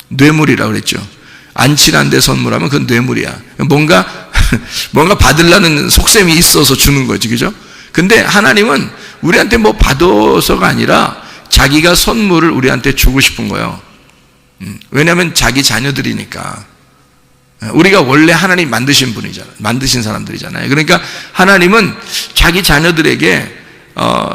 뇌물이라고 그랬죠. 안 친한데 선물하면 그건 뇌물이야. 뭔가 받으려는 속셈이 있어서 주는 거지. 그죠? 근데 하나님은 우리한테 뭐 받아서가 아니라 자기가 선물을 우리한테 주고 싶은 거예요. 왜냐하면 자기 자녀들이니까. 우리가 원래 하나님 만드신 분이잖아요. 만드신 사람들이잖아요. 그러니까 하나님은 자기 자녀들에게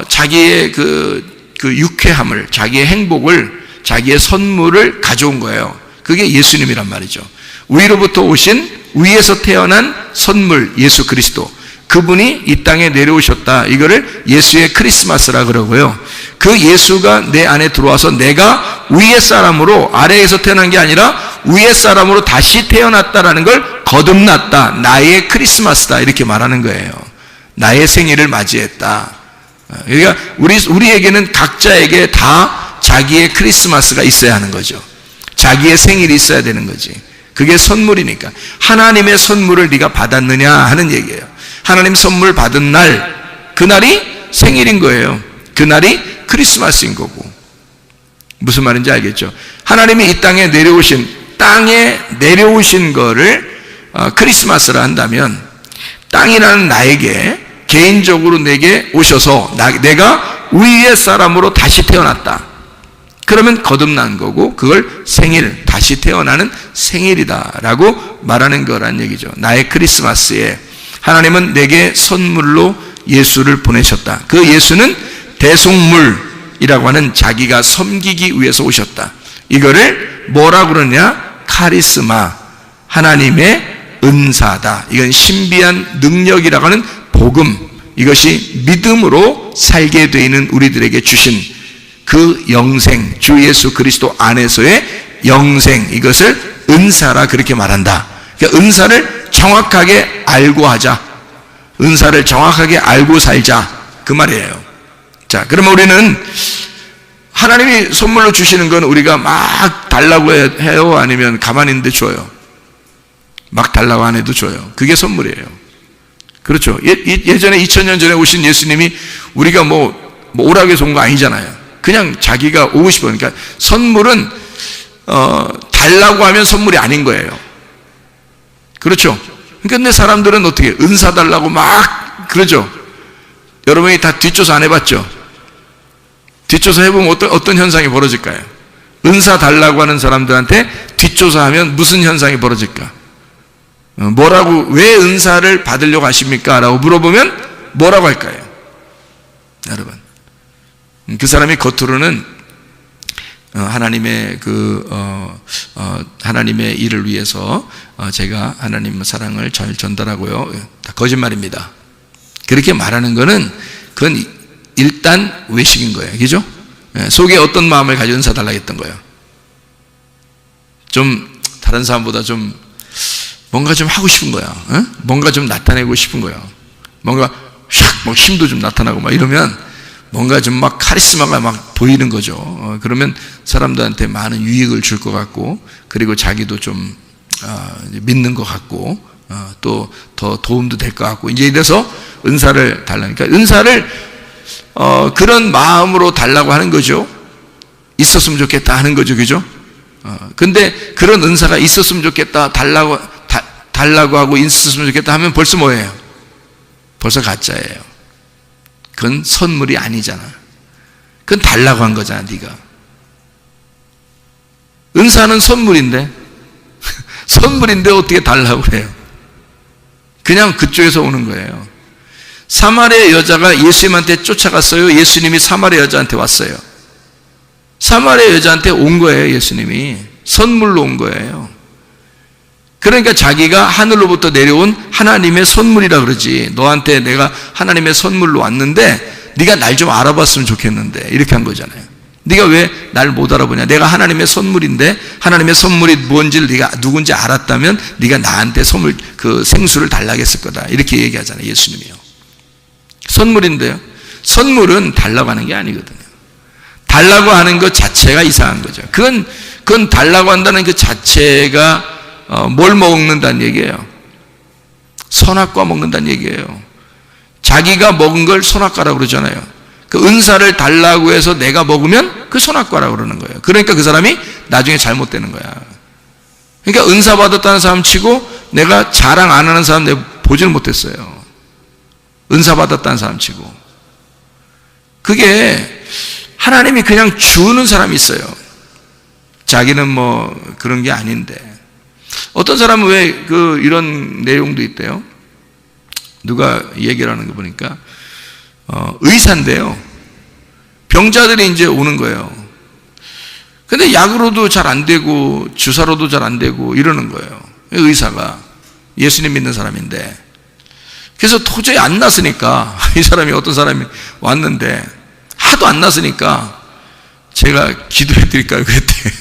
자기의 그 유쾌함을, 자기의 행복을, 자기의 선물을 가져온 거예요. 그게 예수님이란 말이죠. 위로부터 오신, 위에서 태어난 선물, 예수 그리스도. 그분이 이 땅에 내려오셨다. 이거를 예수의 크리스마스라 그러고요. 그 예수가 내 안에 들어와서 내가 위의 사람으로, 아래에서 태어난 게 아니라 위의 사람으로 다시 태어났다라는 걸 거듭났다. 나의 크리스마스다. 이렇게 말하는 거예요. 나의 생일을 맞이했다. 그러니까 우리에게는 각자에게 다 자기의 크리스마스가 있어야 하는 거죠. 자기의 생일이 있어야 되는 거지. 그게 선물이니까. 하나님의 선물을 네가 받았느냐 하는 얘기예요. 하나님 선물 받은 날, 그날이 생일인 거예요. 그날이 크리스마스인 거고. 무슨 말인지 알겠죠? 하나님이 이 땅에 내려오신 거를 크리스마스라 한다면, 땅이라는 나에게 개인적으로 내게 오셔서 내가 위의 사람으로 다시 태어났다. 그러면 거듭난 거고, 그걸 생일, 다시 태어나는 생일이다라고 말하는 거란 얘기죠. 나의 크리스마스에 하나님은 내게 선물로 예수를 보내셨다. 그 예수는 대속물이라고 하는 자기가 섬기기 위해서 오셨다. 이거를 뭐라고 그러냐? 카리스마, 하나님의 은사다. 이건 신비한 능력이라고 하는 복음, 이것이 믿음으로 살게 되어 있는 우리들에게 주신 그 영생, 주 예수 그리스도 안에서의 영생, 이것을 은사라 그렇게 말한다. 그러니까 은사를 정확하게 알고 하자. 은사를 정확하게 알고 살자. 그 말이에요. 자, 그러면 우리는 하나님이 선물로 주시는 건 우리가 막 달라고 해요? 아니면 가만히 있는데 줘요? 막 달라고 안 해도 줘요. 그게 선물이에요. 그렇죠. 예전에 2000년 전에 오신 예수님이 우리가 뭐 오라고 해서 온 거 아니잖아요. 그냥 자기가 오고 싶어요. 그러니까 선물은 달라고 하면 선물이 아닌 거예요. 그렇죠. 근데 사람들은 어떻게 은사 달라고 막 그러죠. 여러분이 다 뒷조사 안 해봤죠? 뒷조사 해보면 어떤 현상이 벌어질까요? 은사 달라고 하는 사람들한테 뒷조사하면 무슨 현상이 벌어질까? 왜 은사를 받으려고 하십니까? 라고 물어보면 뭐라고 할까요? 여러분, 그 사람이 겉으로는 하나님의 하나님의 일을 위해서 제가 하나님 사랑을 잘 전달하고요. 다 거짓말입니다. 그렇게 말하는 거는 그건 일단 외식인 거예요. 그죠? 속에 어떤 마음을 가지고 은사 달라고 했던 거예요? 좀 다른 사람보다 좀 뭔가 좀 하고 싶은 거야. 뭔가 좀 나타내고 싶은 거야. 뭔가 샥 힘도 좀 나타나고 막 이러면 뭔가 좀 막 카리스마가 막 보이는 거죠. 그러면 사람들한테 많은 유익을 줄 것 같고, 그리고 자기도 좀 믿는 것 같고, 또 더 도움도 될 것 같고, 이제 이래서 은사를 달라니까, 은사를 그런 마음으로 달라고 하는 거죠. 있었으면 좋겠다 하는 거죠. 그죠? 근데 그런 은사가 있었으면 좋겠다, 달라고 하고 있었으면 좋겠다 하면 벌써 뭐예요? 벌써 가짜예요. 그건 선물이 아니잖아. 그건 달라고 한 거잖아, 네가. 은사는 선물인데 선물인데 어떻게 달라고 그래요? 그냥 그쪽에서 오는 거예요. 사마리아 여자가 예수님한테 쫓아갔어요? 예수님이 사마리아 여자한테 왔어요? 사마리아 여자한테 온 거예요. 예수님이 선물로 온 거예요. 그러니까 자기가 하늘로부터 내려온 하나님의 선물이라 그러지. 너한테 내가 하나님의 선물로 왔는데 네가 날 좀 알아봤으면 좋겠는데, 이렇게 한 거잖아요. 네가 왜 날 못 알아보냐? 내가 하나님의 선물인데 하나님의 선물이 뭔지를 네가 누군지 알았다면 네가 나한테 선물, 그 생수를 달라고 했을 거다, 이렇게 얘기하잖아요. 예수님이요. 선물인데요, 선물은 달라고 하는 게 아니거든요. 달라고 하는 것 자체가 이상한 거죠. 그건 달라고 한다는 그 자체가 뭘 먹는다는 얘기예요? 선악과 먹는다는 얘기예요. 자기가 먹은 걸 선악과라고 그러잖아요. 그 은사를 달라고 해서 내가 먹으면 그 선악과라고 그러는 거예요. 그러니까 그 사람이 나중에 잘못되는 거야. 그러니까 은사 받았다는 사람 치고 내가 자랑 안 하는 사람 내가 보지를 못했어요. 은사 받았다는 사람 치고. 그게 하나님이 그냥 주는 사람이 있어요. 자기는 뭐 그런 게 아닌데. 어떤 사람은 왜 이런 내용도 있대요. 누가 얘기를 하는 거 보니까 의사인데요, 병자들이 이제 오는 거예요. 근데 약으로도 잘 안 되고 주사로도 잘 안 되고 이러는 거예요. 의사가 예수님 믿는 사람인데. 그래서 도저히 안 났으니까 이 사람이, 어떤 사람이 왔는데 하도 안 났으니까 제가 기도해 드릴까요? 그랬대.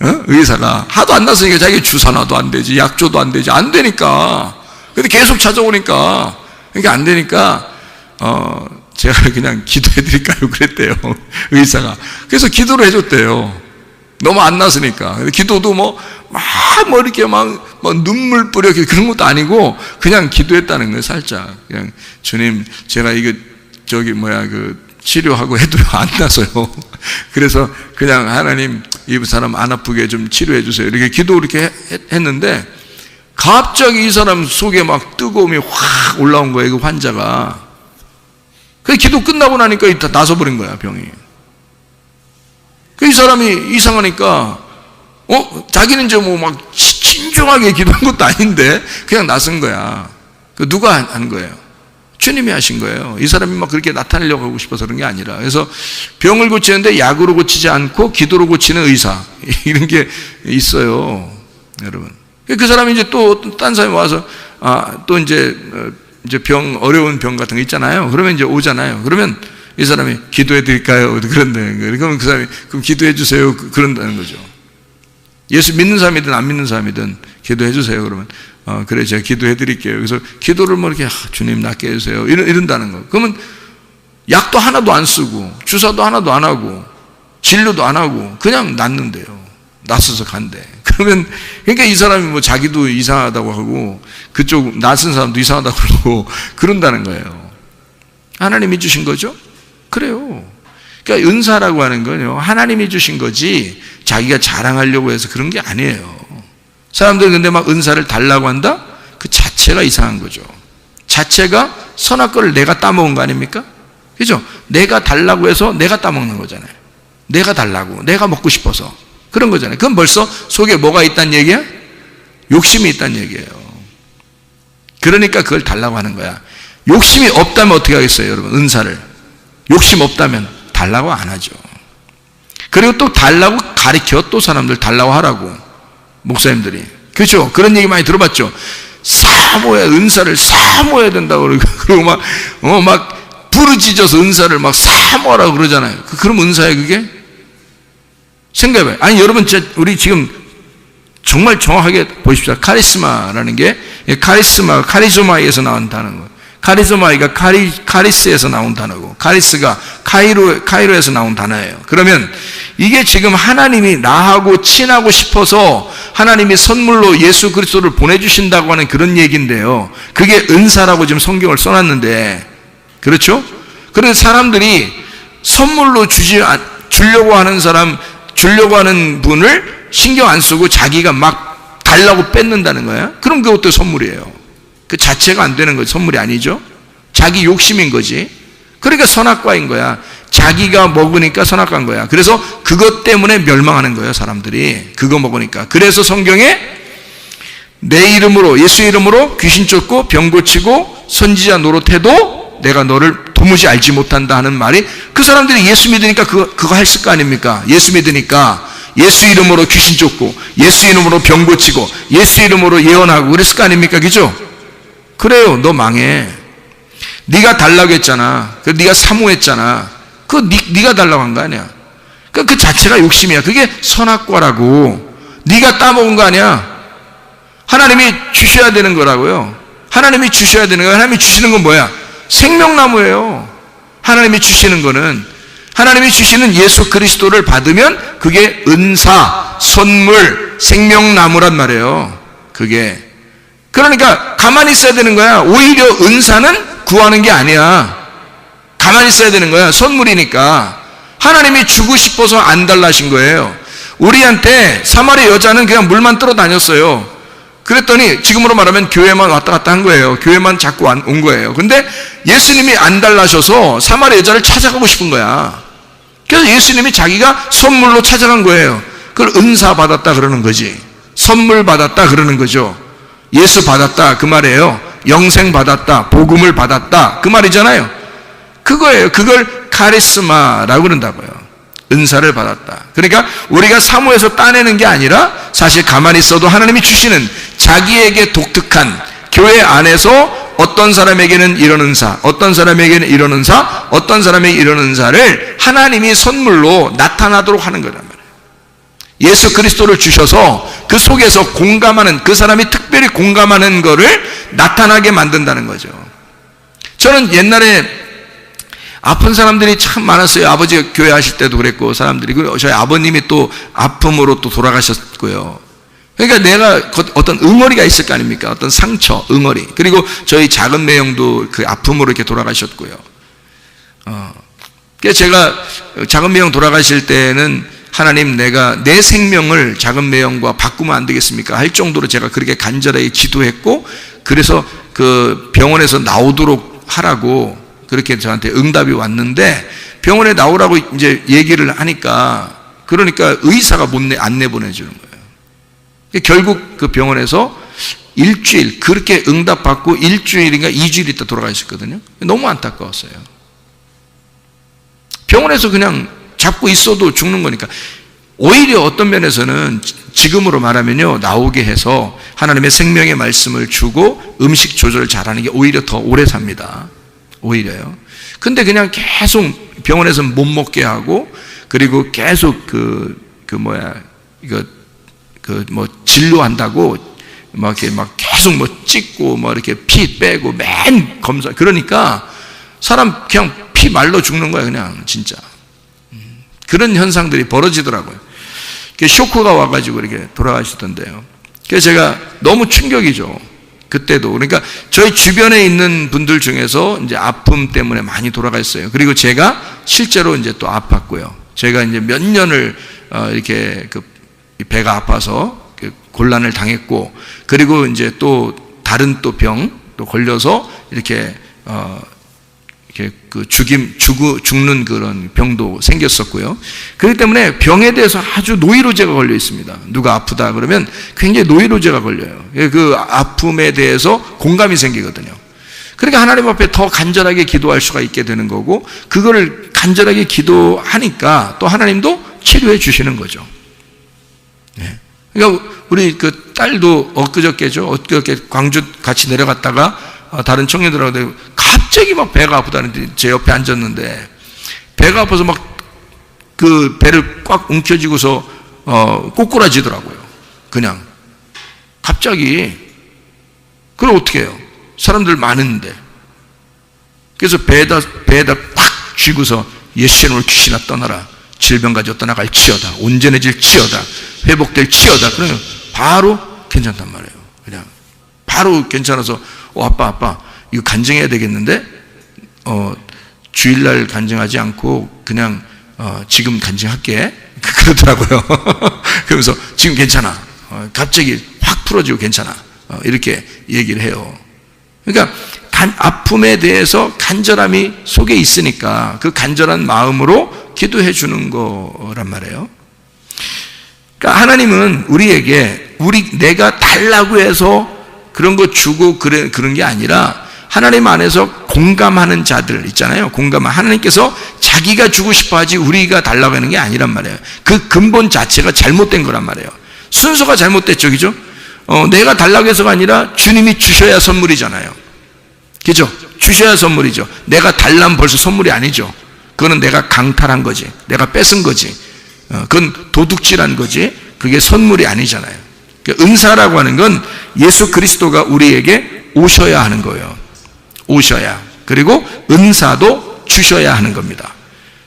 의사가 하도 안 났으니까 자기 주사 놔도 안 되지, 약 줘도 안 되지, 안 되니까. 근데 계속 찾아오니까, 그러니까 안 되니까 제가 그냥 기도해 드릴까요? 그랬대요, 의사가. 그래서 기도를 해줬대요. 너무 안 났으니까. 근데 기도도 뭐 이렇게 막 눈물 뿌려 그런 것도 아니고 그냥 기도했다는 거예요. 살짝 그냥, 주님, 제가 이거 치료하고 해도 안 나서요. 그래서 그냥 하나님 이 사람 안 아프게 좀 치료해 주세요, 이렇게 기도 이렇게 했는데 갑자기 이 사람 속에 막 뜨거움이 확 올라온 거예요, 그 환자가. 그 기도 끝나고 나니까 다 나서버린 거야, 병이. 이 사람이 이상하니까 자기는 이제 뭐 막 신중하게 기도한 것도 아닌데 그냥 나선 거야. 누가 한 거예요? 주님이 하신 거예요. 이 사람이 막 그렇게 나타내려고 하고 싶어서 그런 게 아니라. 그래서 병을 고치는데 약으로 고치지 않고 기도로 고치는 의사, 이런 게 있어요, 여러분. 그 사람이 이제 또 딴 사람이 와서 또 이제 어려운 병 같은 거 있잖아요. 그러면 이제 오잖아요. 그러면 이 사람이 기도해 드릴까요? 그런다는 거예요. 그러면 그 사람이 그럼 기도해 주세요, 그런다는 거죠. 예수 믿는 사람이든 안 믿는 사람이든 기도해 주세요. 그러면 그래, 제가 기도해 드릴게요. 그래서 기도를 뭐 이렇게 주님 낫게 해주세요, 이런다는 거. 그러면 약도 하나도 안 쓰고 주사도 하나도 안 하고 진료도 안 하고 그냥 낫는데요. 낫어서 간대. 그러니까 이 사람이 뭐 자기도 이상하다고 하고 그쪽 낯선 사람도 이상하다고 그러고 그런다는 거예요. 하나님이 주신 거죠? 그래요. 그러니까 은사라고 하는 건요, 하나님이 주신 거지 자기가 자랑하려고 해서 그런 게 아니에요. 사람들은 근데 막 은사를 달라고 한다? 그 자체가 이상한 거죠. 자체가 선악과를 내가 따먹은 거 아닙니까? 그죠? 내가 달라고 해서 내가 따먹는 거잖아요. 내가 달라고, 내가 먹고 싶어서 그런 거잖아요. 그건 벌써 속에 뭐가 있다는 얘기야? 욕심이 있다는 얘기예요. 그러니까 그걸 달라고 하는 거야. 욕심이 없다면 어떻게 하겠어요, 여러분? 은사를 욕심 없다면 달라고 안 하죠. 그리고 또 달라고 가르쳐, 또 사람들 달라고 하라고, 목사님들이. 그렇죠? 그런 얘기 많이 들어봤죠. 사모해야, 은사를 사모해야 된다고 그러고 막 부르짖어서 은사를 막 사모하라고 그러잖아요. 그럼 은사예요, 그게? 생각해봐요. 아니, 여러분, 우리 지금 정말 정확하게 보십시오. 카리스마라는 게, 카리조마이에서 나온 단어고, 카리조마이가 카리스에서 나온 단어고, 카리스가 카이로에서 나온 단어예요. 그러면 이게 지금 하나님이 나하고 친하고 싶어서 하나님이 선물로 예수 그리스도를 보내주신다고 하는 그런 얘기인데요. 그게 은사라고 지금 성경을 써놨는데, 그렇죠? 그래서 사람들이 선물로 주려고 하는 사람, 주려고 하는 분을 신경 안 쓰고 자기가 막 달라고 뺏는다는 거야. 그럼 그것도 선물이에요. 그 자체가 안 되는 거지. 선물이 아니죠. 자기 욕심인 거지. 그러니까 선악과인 거야. 자기가 먹으니까 선악과인 거야. 그래서 그것 때문에 멸망하는 거예요, 사람들이. 그거 먹으니까. 그래서 성경에 내 이름으로, 예수 이름으로 귀신 쫓고 병 고치고 선지자 노릇해도 내가 너를 도무지 알지 못한다 하는 말이, 그 사람들이 예수 믿으니까 그거 했을 거 아닙니까? 예수 믿으니까 예수 이름으로 귀신 쫓고 예수 이름으로 병 고치고 예수 이름으로 예언하고 그랬을 거 아닙니까? 그죠? 그래요. 너 망해. 네가 달라고 했잖아. 네가 사모했잖아. 네가 달라고 한 거 아니야. 그 자체가 욕심이야. 그게 선악과라고. 네가 따먹은 거 아니야. 하나님이 주셔야 되는 거라고요. 하나님이 주셔야 되는 거예요. 하나님이 주시는 건 뭐야? 생명나무예요. 하나님이 주시는 거는, 하나님이 주시는 예수 그리스도를 받으면 그게 은사, 선물, 생명나무란 말이에요. 그게. 그러니까 가만히 있어야 되는 거야. 오히려 은사는 구하는 게 아니야. 가만히 있어야 되는 거야. 선물이니까. 하나님이 주고 싶어서 안 달라신 거예요. 우리한테 사마리 여자는 그냥 물만 떨어 다녔어요. 그랬더니 지금으로 말하면 교회만 왔다 갔다 한 거예요. 교회만 자꾸 온 거예요. 근데 예수님이 안 달라셔서 사마리 여자를 찾아가고 싶은 거야. 그래서 예수님이 자기가 선물로 찾아간 거예요. 그걸 은사 받았다 그러는 거지. 선물 받았다 그러는 거죠. 예수 받았다 그 말이에요. 영생 받았다, 복음을 받았다 그 말이잖아요. 그거예요. 그걸 카리스마라고 그런다고요. 은사를 받았다. 그러니까 우리가 사모해서 따내는 게 아니라 사실 가만히 있어도 하나님이 주시는 자기에게 독특한, 교회 안에서 어떤 사람에게는 이런 은사, 어떤 사람에게는 이런 은사, 어떤 사람에게 이런 은사를 하나님이 선물로 나타나도록 하는 거란 말이에요. 예수 그리스도를 주셔서 그 속에서 공감하는, 그 사람이 특별히 공감하는 거를 나타나게 만든다는 거죠. 저는 옛날에 아픈 사람들이 참 많았어요. 아버지가 교회 하실 때도 그랬고, 사람들이. 그리고 저희 아버님이 또 아픔으로 또 돌아가셨고요. 그러니까 내가 어떤 응어리가 있을 거 아닙니까? 어떤 상처, 응어리. 그리고 저희 작은 매형도 그 아픔으로 이렇게 돌아가셨고요. 그래서 제가 작은 매형 돌아가실 때는 하나님, 내가 내 생명을 작은 매형과 바꾸면 안 되겠습니까? 할 정도로 제가 그렇게 간절하게 기도했고, 그래서 그 병원에서 나오도록 하라고 그렇게 저한테 응답이 왔는데, 병원에 나오라고 이제 얘기를 하니까, 그러니까 의사가 안 내보내주는 거예요. 결국 그 병원에서 일주일, 그렇게 응답받고 일주일인가 2주일 있다 돌아가셨거든요. 너무 안타까웠어요. 병원에서 그냥 잡고 있어도 죽는 거니까. 오히려 어떤 면에서는 지금으로 말하면요, 나오게 해서 하나님의 생명의 말씀을 주고 음식 조절을 잘하는 게 오히려 더 오래 삽니다. 오히려요. 근데 그냥 계속 병원에서 못 먹게 하고, 그리고 계속 진료한다고 이렇게 계속 찍고 이렇게 피 빼고 맨 검사, 그러니까 사람 그냥 피 말라 죽는 거야, 그냥 진짜. 그런 현상들이 벌어지더라고요. 쇼크가 와가지고 이렇게 돌아가시던데요. 그래서 제가 너무 충격이죠. 그때도. 그러니까 저희 주변에 있는 분들 중에서 이제 아픔 때문에 많이 돌아갔어요. 그리고 제가 실제로 이제 또 아팠고요. 제가 이제 몇 년을 이렇게 배가 아파서 곤란을 당했고, 그리고 이제 또 다른 또 병 또 걸려서 이렇게 죽는 그런 병도 생겼었고요. 그렇기 때문에 병에 대해서 아주 노이로제가 걸려 있습니다. 누가 아프다 그러면 굉장히 노이로제가 걸려요. 그 아픔에 대해서 공감이 생기거든요. 그러니까 하나님 앞에 더 간절하게 기도할 수가 있게 되는 거고, 그거를 간절하게 기도하니까 또 하나님도 치료해 주시는 거죠. 그러니까 우리 그 딸도 엊그저께 광주 같이 내려갔다가 다른 청년들하고 갑자기 배가 아프다는데 제 옆에 앉았는데, 배가 아파서 그 배를 꽉 움켜쥐고서 꼬꾸라지더라고요. 그냥 갑자기. 그럼 어떻게 해요? 사람들 많은데. 그래서 배에다 꽉 쥐고서 예수 이름으로 귀신아 떠나라, 질병 가지고 떠나갈지어다, 온전해질지어다, 회복될 치어다. 그러면 바로 괜찮단 말이에요. 그냥 바로 괜찮아서 아빠 이거 간증해야 되겠는데, 주일날 간증하지 않고 그냥 지금 간증할게 그러더라고요. 그러면서 지금 괜찮아, 갑자기 확 풀어지고 괜찮아, 이렇게 얘기를 해요. 그러니까 아픔에 대해서 간절함이 속에 있으니까 그 간절한 마음으로 기도해 주는 거란 말이에요. 그러니까 하나님은 우리에게 내가 달라고 해서 그런 거 주고 그런 게 아니라 하나님 안에서 공감하는 자들 있잖아요. 하나님께서 자기가 주고 싶어 하지 우리가 달라고 하는 게 아니란 말이에요. 그 근본 자체가 잘못된 거란 말이에요. 순서가 잘못됐죠. 그죠? 내가 달라고 해서가 아니라 주님이 주셔야 선물이잖아요. 그죠? 주셔야 선물이죠. 내가 달라면 벌써 선물이 아니죠. 그거는 내가 강탈한 거지. 내가 뺏은 거지. 그건 도둑질한 거지. 그게 선물이 아니잖아요. 그러니까 은사라고 하는 건 예수 그리스도가 우리에게 오셔야 하는 거예요. 오셔야. 그리고 은사도 주셔야 하는 겁니다.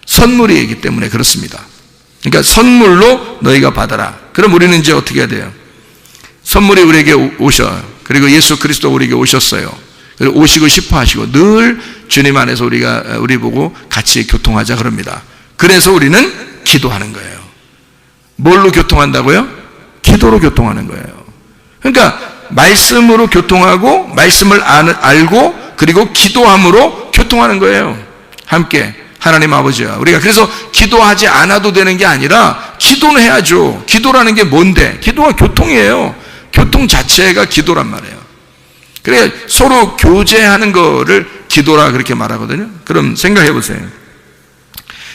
선물이기 때문에 그렇습니다. 그러니까 선물로 너희가 받아라. 그럼 우리는 이제 어떻게 해야 돼요? 선물이 우리에게 오셔. 그리고 예수 그리스도 우리에게 오셨어요. 그리고 오시고 싶어 하시고 늘 주님 안에서 우리 보고 같이 교통하자 그럽니다. 그래서 우리는 기도하는 거예요. 뭘로 교통한다고요? 기도로 교통하는 거예요. 그러니까 말씀으로 교통하고 말씀을 알고 그리고 기도함으로 교통하는 거예요. 함께 하나님 아버지야. 우리가 그래서 기도하지 않아도 되는 게 아니라 기도는 해야죠. 기도라는 게 뭔데? 기도가 교통이에요. 교통 자체가 기도란 말이에요. 그래 서로 교제하는 거를 기도라 그렇게 말하거든요. 그럼 생각해 보세요.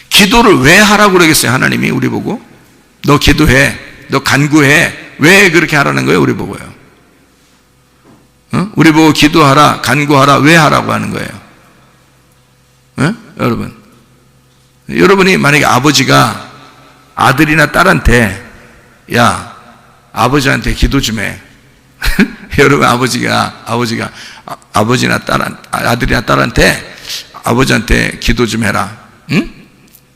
기도를 왜 하라고 그러겠어요? 하나님이 우리 보고 너 기도해, 너 간구해. 왜 그렇게 하라는 거예요? 우리 보고요. 우리 보고 기도하라, 간구하라. 왜 하라고 하는 거예요? 여러분이 만약에 아버지가 아들이나 딸한테 야 아버지한테 기도 좀 해. 여러분 아버지가 아버지나 아들이나 딸한테 아버지한테 기도 좀 해라. 응?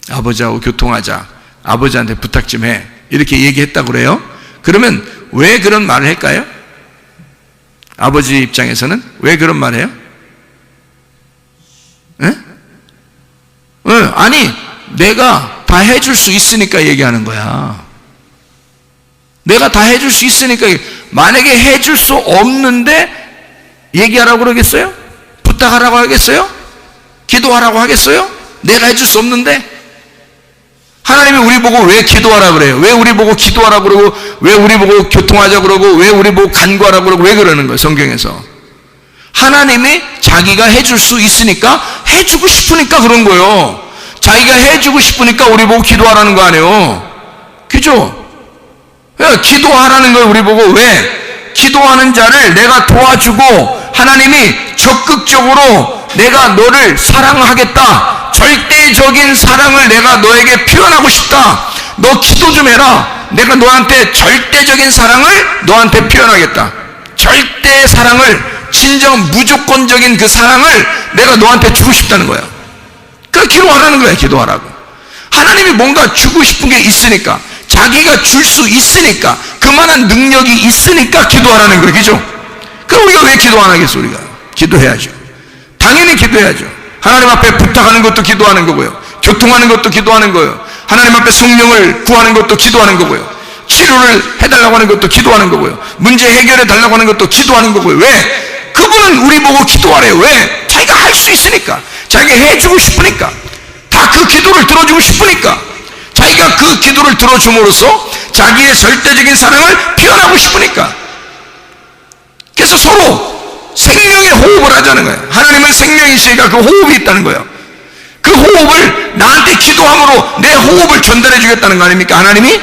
아버지하고 교통하자. 아버지한테 부탁 좀 해. 이렇게 얘기했다고 그래요. 그러면 왜 그런 말을 할까요? 아버지 입장에서는 왜 그런 말을 해요? 아니 내가 다 해줄 수 있으니까 얘기하는 거야. 내가 다 해줄 수 있으니까. 만약에 해줄 수 없는데 얘기하라고 그러겠어요? 부탁하라고 하겠어요? 기도하라고 하겠어요? 내가 해줄 수 없는데? 하나님이 우리 보고 왜 기도하라 그래요? 왜 우리 보고 기도하라 그러고 왜 우리 보고 교통하자 그러고 왜 우리 보고 간구하라 그러고 왜 그러는 거예요? 성경에서 하나님이 자기가 해줄 수 있으니까 해주고 싶으니까 그런 거예요. 자기가 해주고 싶으니까 우리 보고 기도하라는 거 아니에요. 그죠? 기도하라는 걸 우리 보고 왜? 기도하는 자를 내가 도와주고 하나님이 적극적으로 내가 너를 사랑하겠다. 절대적인 사랑을 내가 너에게 표현하고 싶다. 너 기도 좀 해라. 내가 너한테 절대적인 사랑을 너한테 표현하겠다. 절대 사랑을, 진정 무조건적인 그 사랑을 내가 너한테 주고 싶다는 거야. 그러니까 기도하라는 거야. 기도하라고. 하나님이 뭔가 주고 싶은 게 있으니까, 자기가 줄 수 있으니까, 그만한 능력이 있으니까 기도하라는 거예요. 그죠? 그럼 우리가 왜 기도 안 하겠어? 우리가 기도해야죠. 당연히 기도해야죠. 하나님 앞에 부탁하는 것도 기도하는 거고요. 교통하는 것도 기도하는 거예요. 하나님 앞에 성령을 구하는 것도 기도하는 거고요. 치료를 해달라고 하는 것도 기도하는 거고요. 문제 해결해 달라고 하는 것도 기도하는 거고요. 왜? 그분은 우리 보고 기도하래요. 왜? 자기가 할 수 있으니까, 자기가 해주고 싶으니까, 다 그 기도를 들어주고 싶으니까, 자기가 그 기도를 들어줌으로써 자기의 절대적인 사랑을 표현하고 싶으니까. 그래서 서로 생명의 호흡을 하자는 거예요. 하나님은 생명이시니까 그 호흡이 있다는 거예요. 그 호흡을 나한테 기도함으로 내 호흡을 전달해 주겠다는 거 아닙니까? 하나님이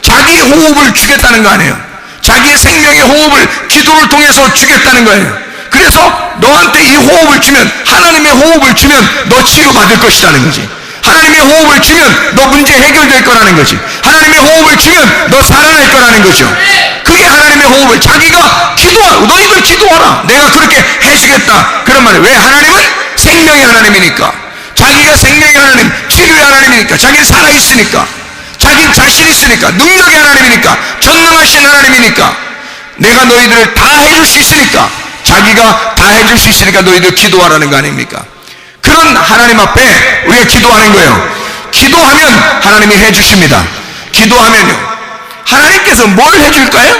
자기의 호흡을 주겠다는 거 아니에요. 자기의 생명의 호흡을 기도를 통해서 주겠다는 거예요. 그래서 너한테 이 호흡을 주면, 하나님의 호흡을 주면 너 치료받을 것이라는 거지. 하나님의 호흡을 주면 너 문제 해결될 거라는 거지. 하나님의 호흡을 주면 너 살아날 거라는 거죠. 그게 하나님의 호흡을, 자기가 기도하라. 너희들 기도하라. 내가 그렇게 해주겠다. 그런 말이에요. 왜? 하나님은 생명의 하나님이니까. 자기가 생명의 하나님, 치료의 하나님이니까. 자기는 살아있으니까. 자기는 자신 있으니까. 능력의 하나님이니까. 전능하신 하나님이니까. 내가 너희들을 다 해줄 수 있으니까. 자기가 다 해줄 수 있으니까 너희들 기도하라는 거 아닙니까? 그런 하나님 앞에 우리가 기도하는 거예요. 기도하면 하나님이 해주십니다. 기도하면요, 하나님께서 뭘 해줄까요?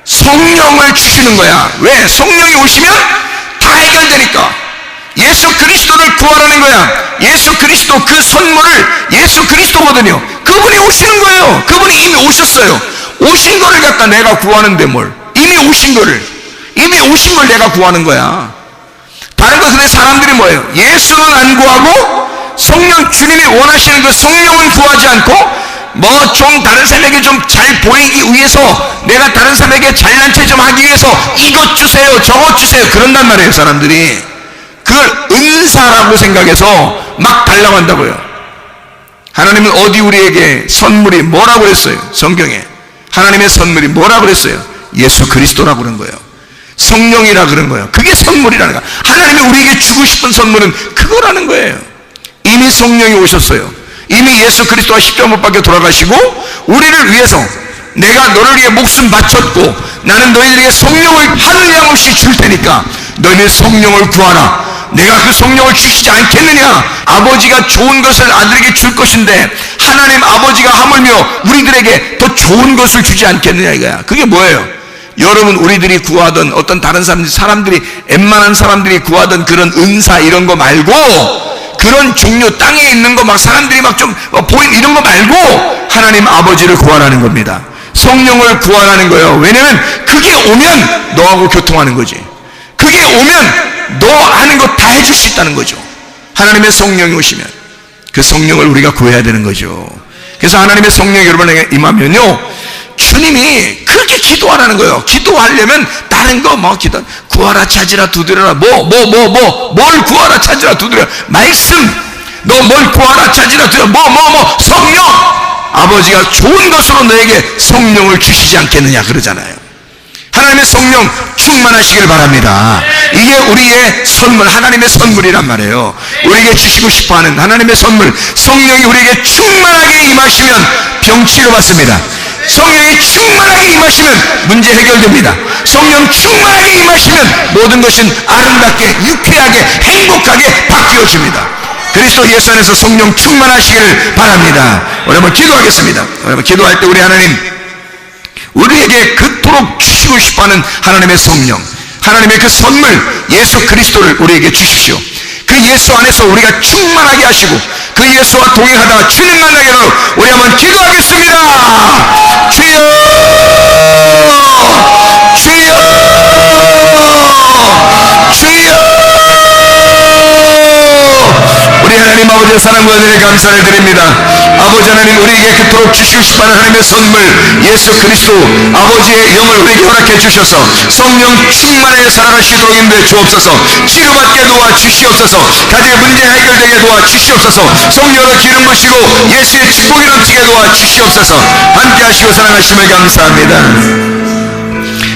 성령을 주시는 거야. 왜? 성령이 오시면 다 해결되니까 예수 그리스도를 구하라는 거야. 예수 그리스도 그 선물을 예수 그리스도거든요. 그분이 오시는 거예요. 그분이 이미 오셨어요. 오신 거를 갖다 내가 구하는데 뭘. 이미 오신 걸 내가 구하는 거야. 다른 거. 근데 사람들이 뭐예요? 예수는 안 구하고 성령, 주님이 원하시는 그 성령은 구하지 않고 뭐 좀 다른 사람에게 좀 잘 보이기 위해서, 내가 다른 사람에게 잘난 체 좀 하기 위해서 이것 주세요 저것 주세요 그런단 말이에요. 사람들이 그걸 은사라고 생각해서 막 달라고 한다고요. 하나님은 어디 우리에게 선물이 뭐라고 그랬어요? 성경에 하나님의 선물이 뭐라고 그랬어요? 예수 그리스도라고 그런 거예요. 성령이라 그런 거예요. 그게 선물이라는 거예요. 하나님이 우리에게 주고 싶은 선물은 그거라는 거예요. 이미 성령이 오셨어요. 이미 예수 그리스도가 십자가 못 박혀 돌아가시고 우리를 위해서, 내가 너를 위해 목숨 바쳤고 나는 너희들에게 성령을 하늘 양 없이 줄 테니까 너희는 성령을 구하라. 내가 그 성령을 주시지 않겠느냐. 아버지가 좋은 것을 아들에게 줄 것인데 하나님 아버지가 하물며 우리들에게 더 좋은 것을 주지 않겠느냐 이거야. 그게 뭐예요? 여러분, 우리들이 구하던 어떤 다른 사람들이 웬만한 사람들이 구하던 그런 은사 이런 거 말고, 그런 종류 땅에 있는 거 막 사람들이 막 좀 보인 이런 거 말고 하나님 아버지를 구하라는 겁니다. 성령을 구하라는 거예요. 왜냐면 그게 오면 너하고 교통하는 거지. 그게 오면 너 하는 거 다 해줄 수 있다는 거죠. 하나님의 성령이 오시면 그 성령을 우리가 구해야 되는 거죠. 그래서 하나님의 성령이 여러분에게 임하면요, 주님이 그렇게 기도하라는 거예요. 기도하려면 다른 거 뭐 기도, 구하라 찾으라 두드려라, 뭘 구하라 찾으라 두드려라, 말씀, 너 뭘 구하라 찾으라 두드려라, 성령. 아버지가 좋은 것으로 너에게 성령을 주시지 않겠느냐 그러잖아요. 하나님의 성령 충만하시길 바랍니다. 이게 우리의 선물, 하나님의 선물이란 말이에요. 우리에게 주시고 싶어하는 하나님의 선물, 성령이 우리에게 충만하게 임하시면 병 치료받습니다. 성령이 충만하게 임하시면 문제 해결됩니다. 성령 충만하게 임하시면 모든 것은 아름답게, 유쾌하게, 행복하게 바뀌어집니다. 그리스도 예수 안에서 성령 충만하시기를 바랍니다. 우리 한번 기도하겠습니다. 우리 한번 기도할 때 우리 하나님, 우리에게 그토록 주시고 싶어하는 하나님의 성령, 하나님의 그 선물 예수 그리스도를 우리에게 주십시오. 그 예수 안에서 우리가 충만하게 하시고 그 예수와 동행하다가 주님 만나게 하도록 우리 한번 기도하겠습니다. 주여, 주여, 주여. 우리 하나님 아버지의 사랑과 은혜에 감사를 드립니다. 아버지 하나님, 우리에게 그토록 주시고 싶어하는 하나님의 선물 예수 그리스도 아버지의 영을 우리에게 허락해 주셔서 성령 충만하게 살아갈 수 있도록 인도해 주옵소서. 치료받게 도와주시옵소서. 가정의 문제 해결되게 도와주시옵소서. 성령으로 기름 부시고 예수의 축복이 넘치게 도와주시옵소서. 함께 하시고 사랑하심을 감사합니다.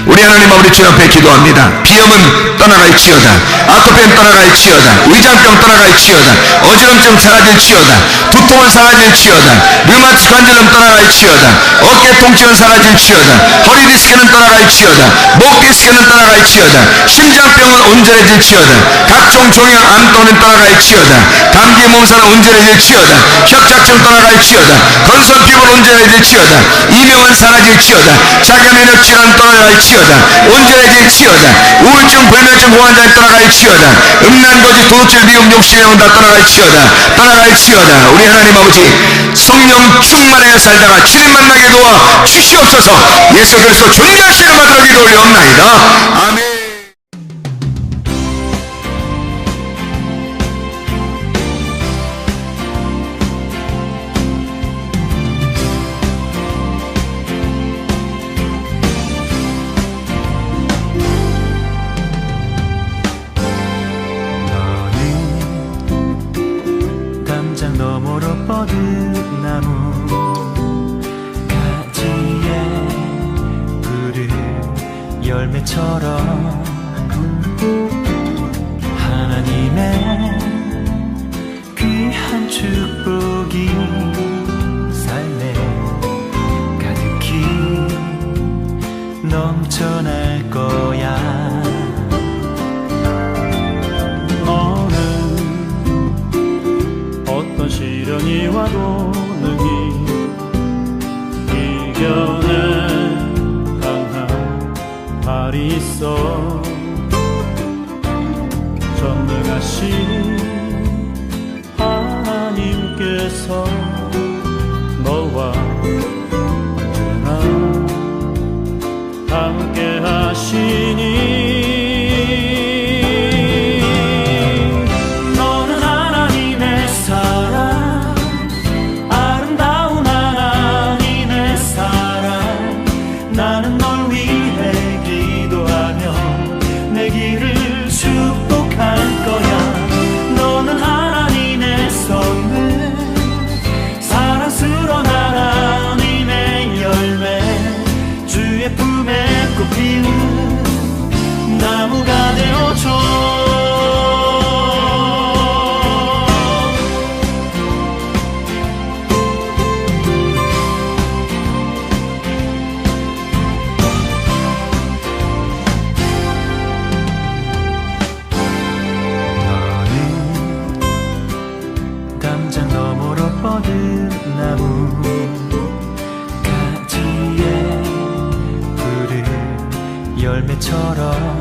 우리 하나님 아버지 주 앞에 기도합니다. 비염은 떠나갈지어다, 아토피는 떠나갈지어다, 위장병 떠나갈지어다, 어지럼증 사라질지어다, 두통은 사라질지어다, 류마티스 관절염 떠나갈지어다, 어깨 통증은 사라질지어다, 허리 디스크는 떠나갈지어다, 목 디스크는 떠나갈지어다, 심장병은 온전해질지어다, 각종 종양 암도는 떠나갈지어다, 감기 몸살은 온전해질지어다, 협착증 떠나갈지어다, 건선 피부는 온전해질지어다, 이명은 사라질지어다, 자가면역 질환 떠나갈지어다, 온전해질지어다, 우울증 불면증 고환자는 떠나갈지어다, 음란거짓 도둑질 미움 욕심의 다 떠나갈지어다. 우리 하나님 아버지, 성령 충만하여 살다가 주님 만나게 도와 주시옵소서. 예수 그리스도 존귀하신 이름으로 기도 올려옵나이다. 아멘. 너머로 뻗은 나무 가지에 푸른 열매처럼 하나님의 귀한 축복이 삶에 가득히 넘쳐날 거야. 시련이 와도 능히 이겨낸 강한 발이 있어. 하나님께서 너와 언제나 함께 하시니 너는 하나님의 사랑 아름다운 하나님의 사랑 나는 널 위해 기도하며 내 길을 축복할 거야 너는 하나님의 선물 사랑스러운 하나님의 열매 주의 품에 꽃피는 나무가 되어줘 담장 너머로 뻗은 나무 가지에 푸른 열매처럼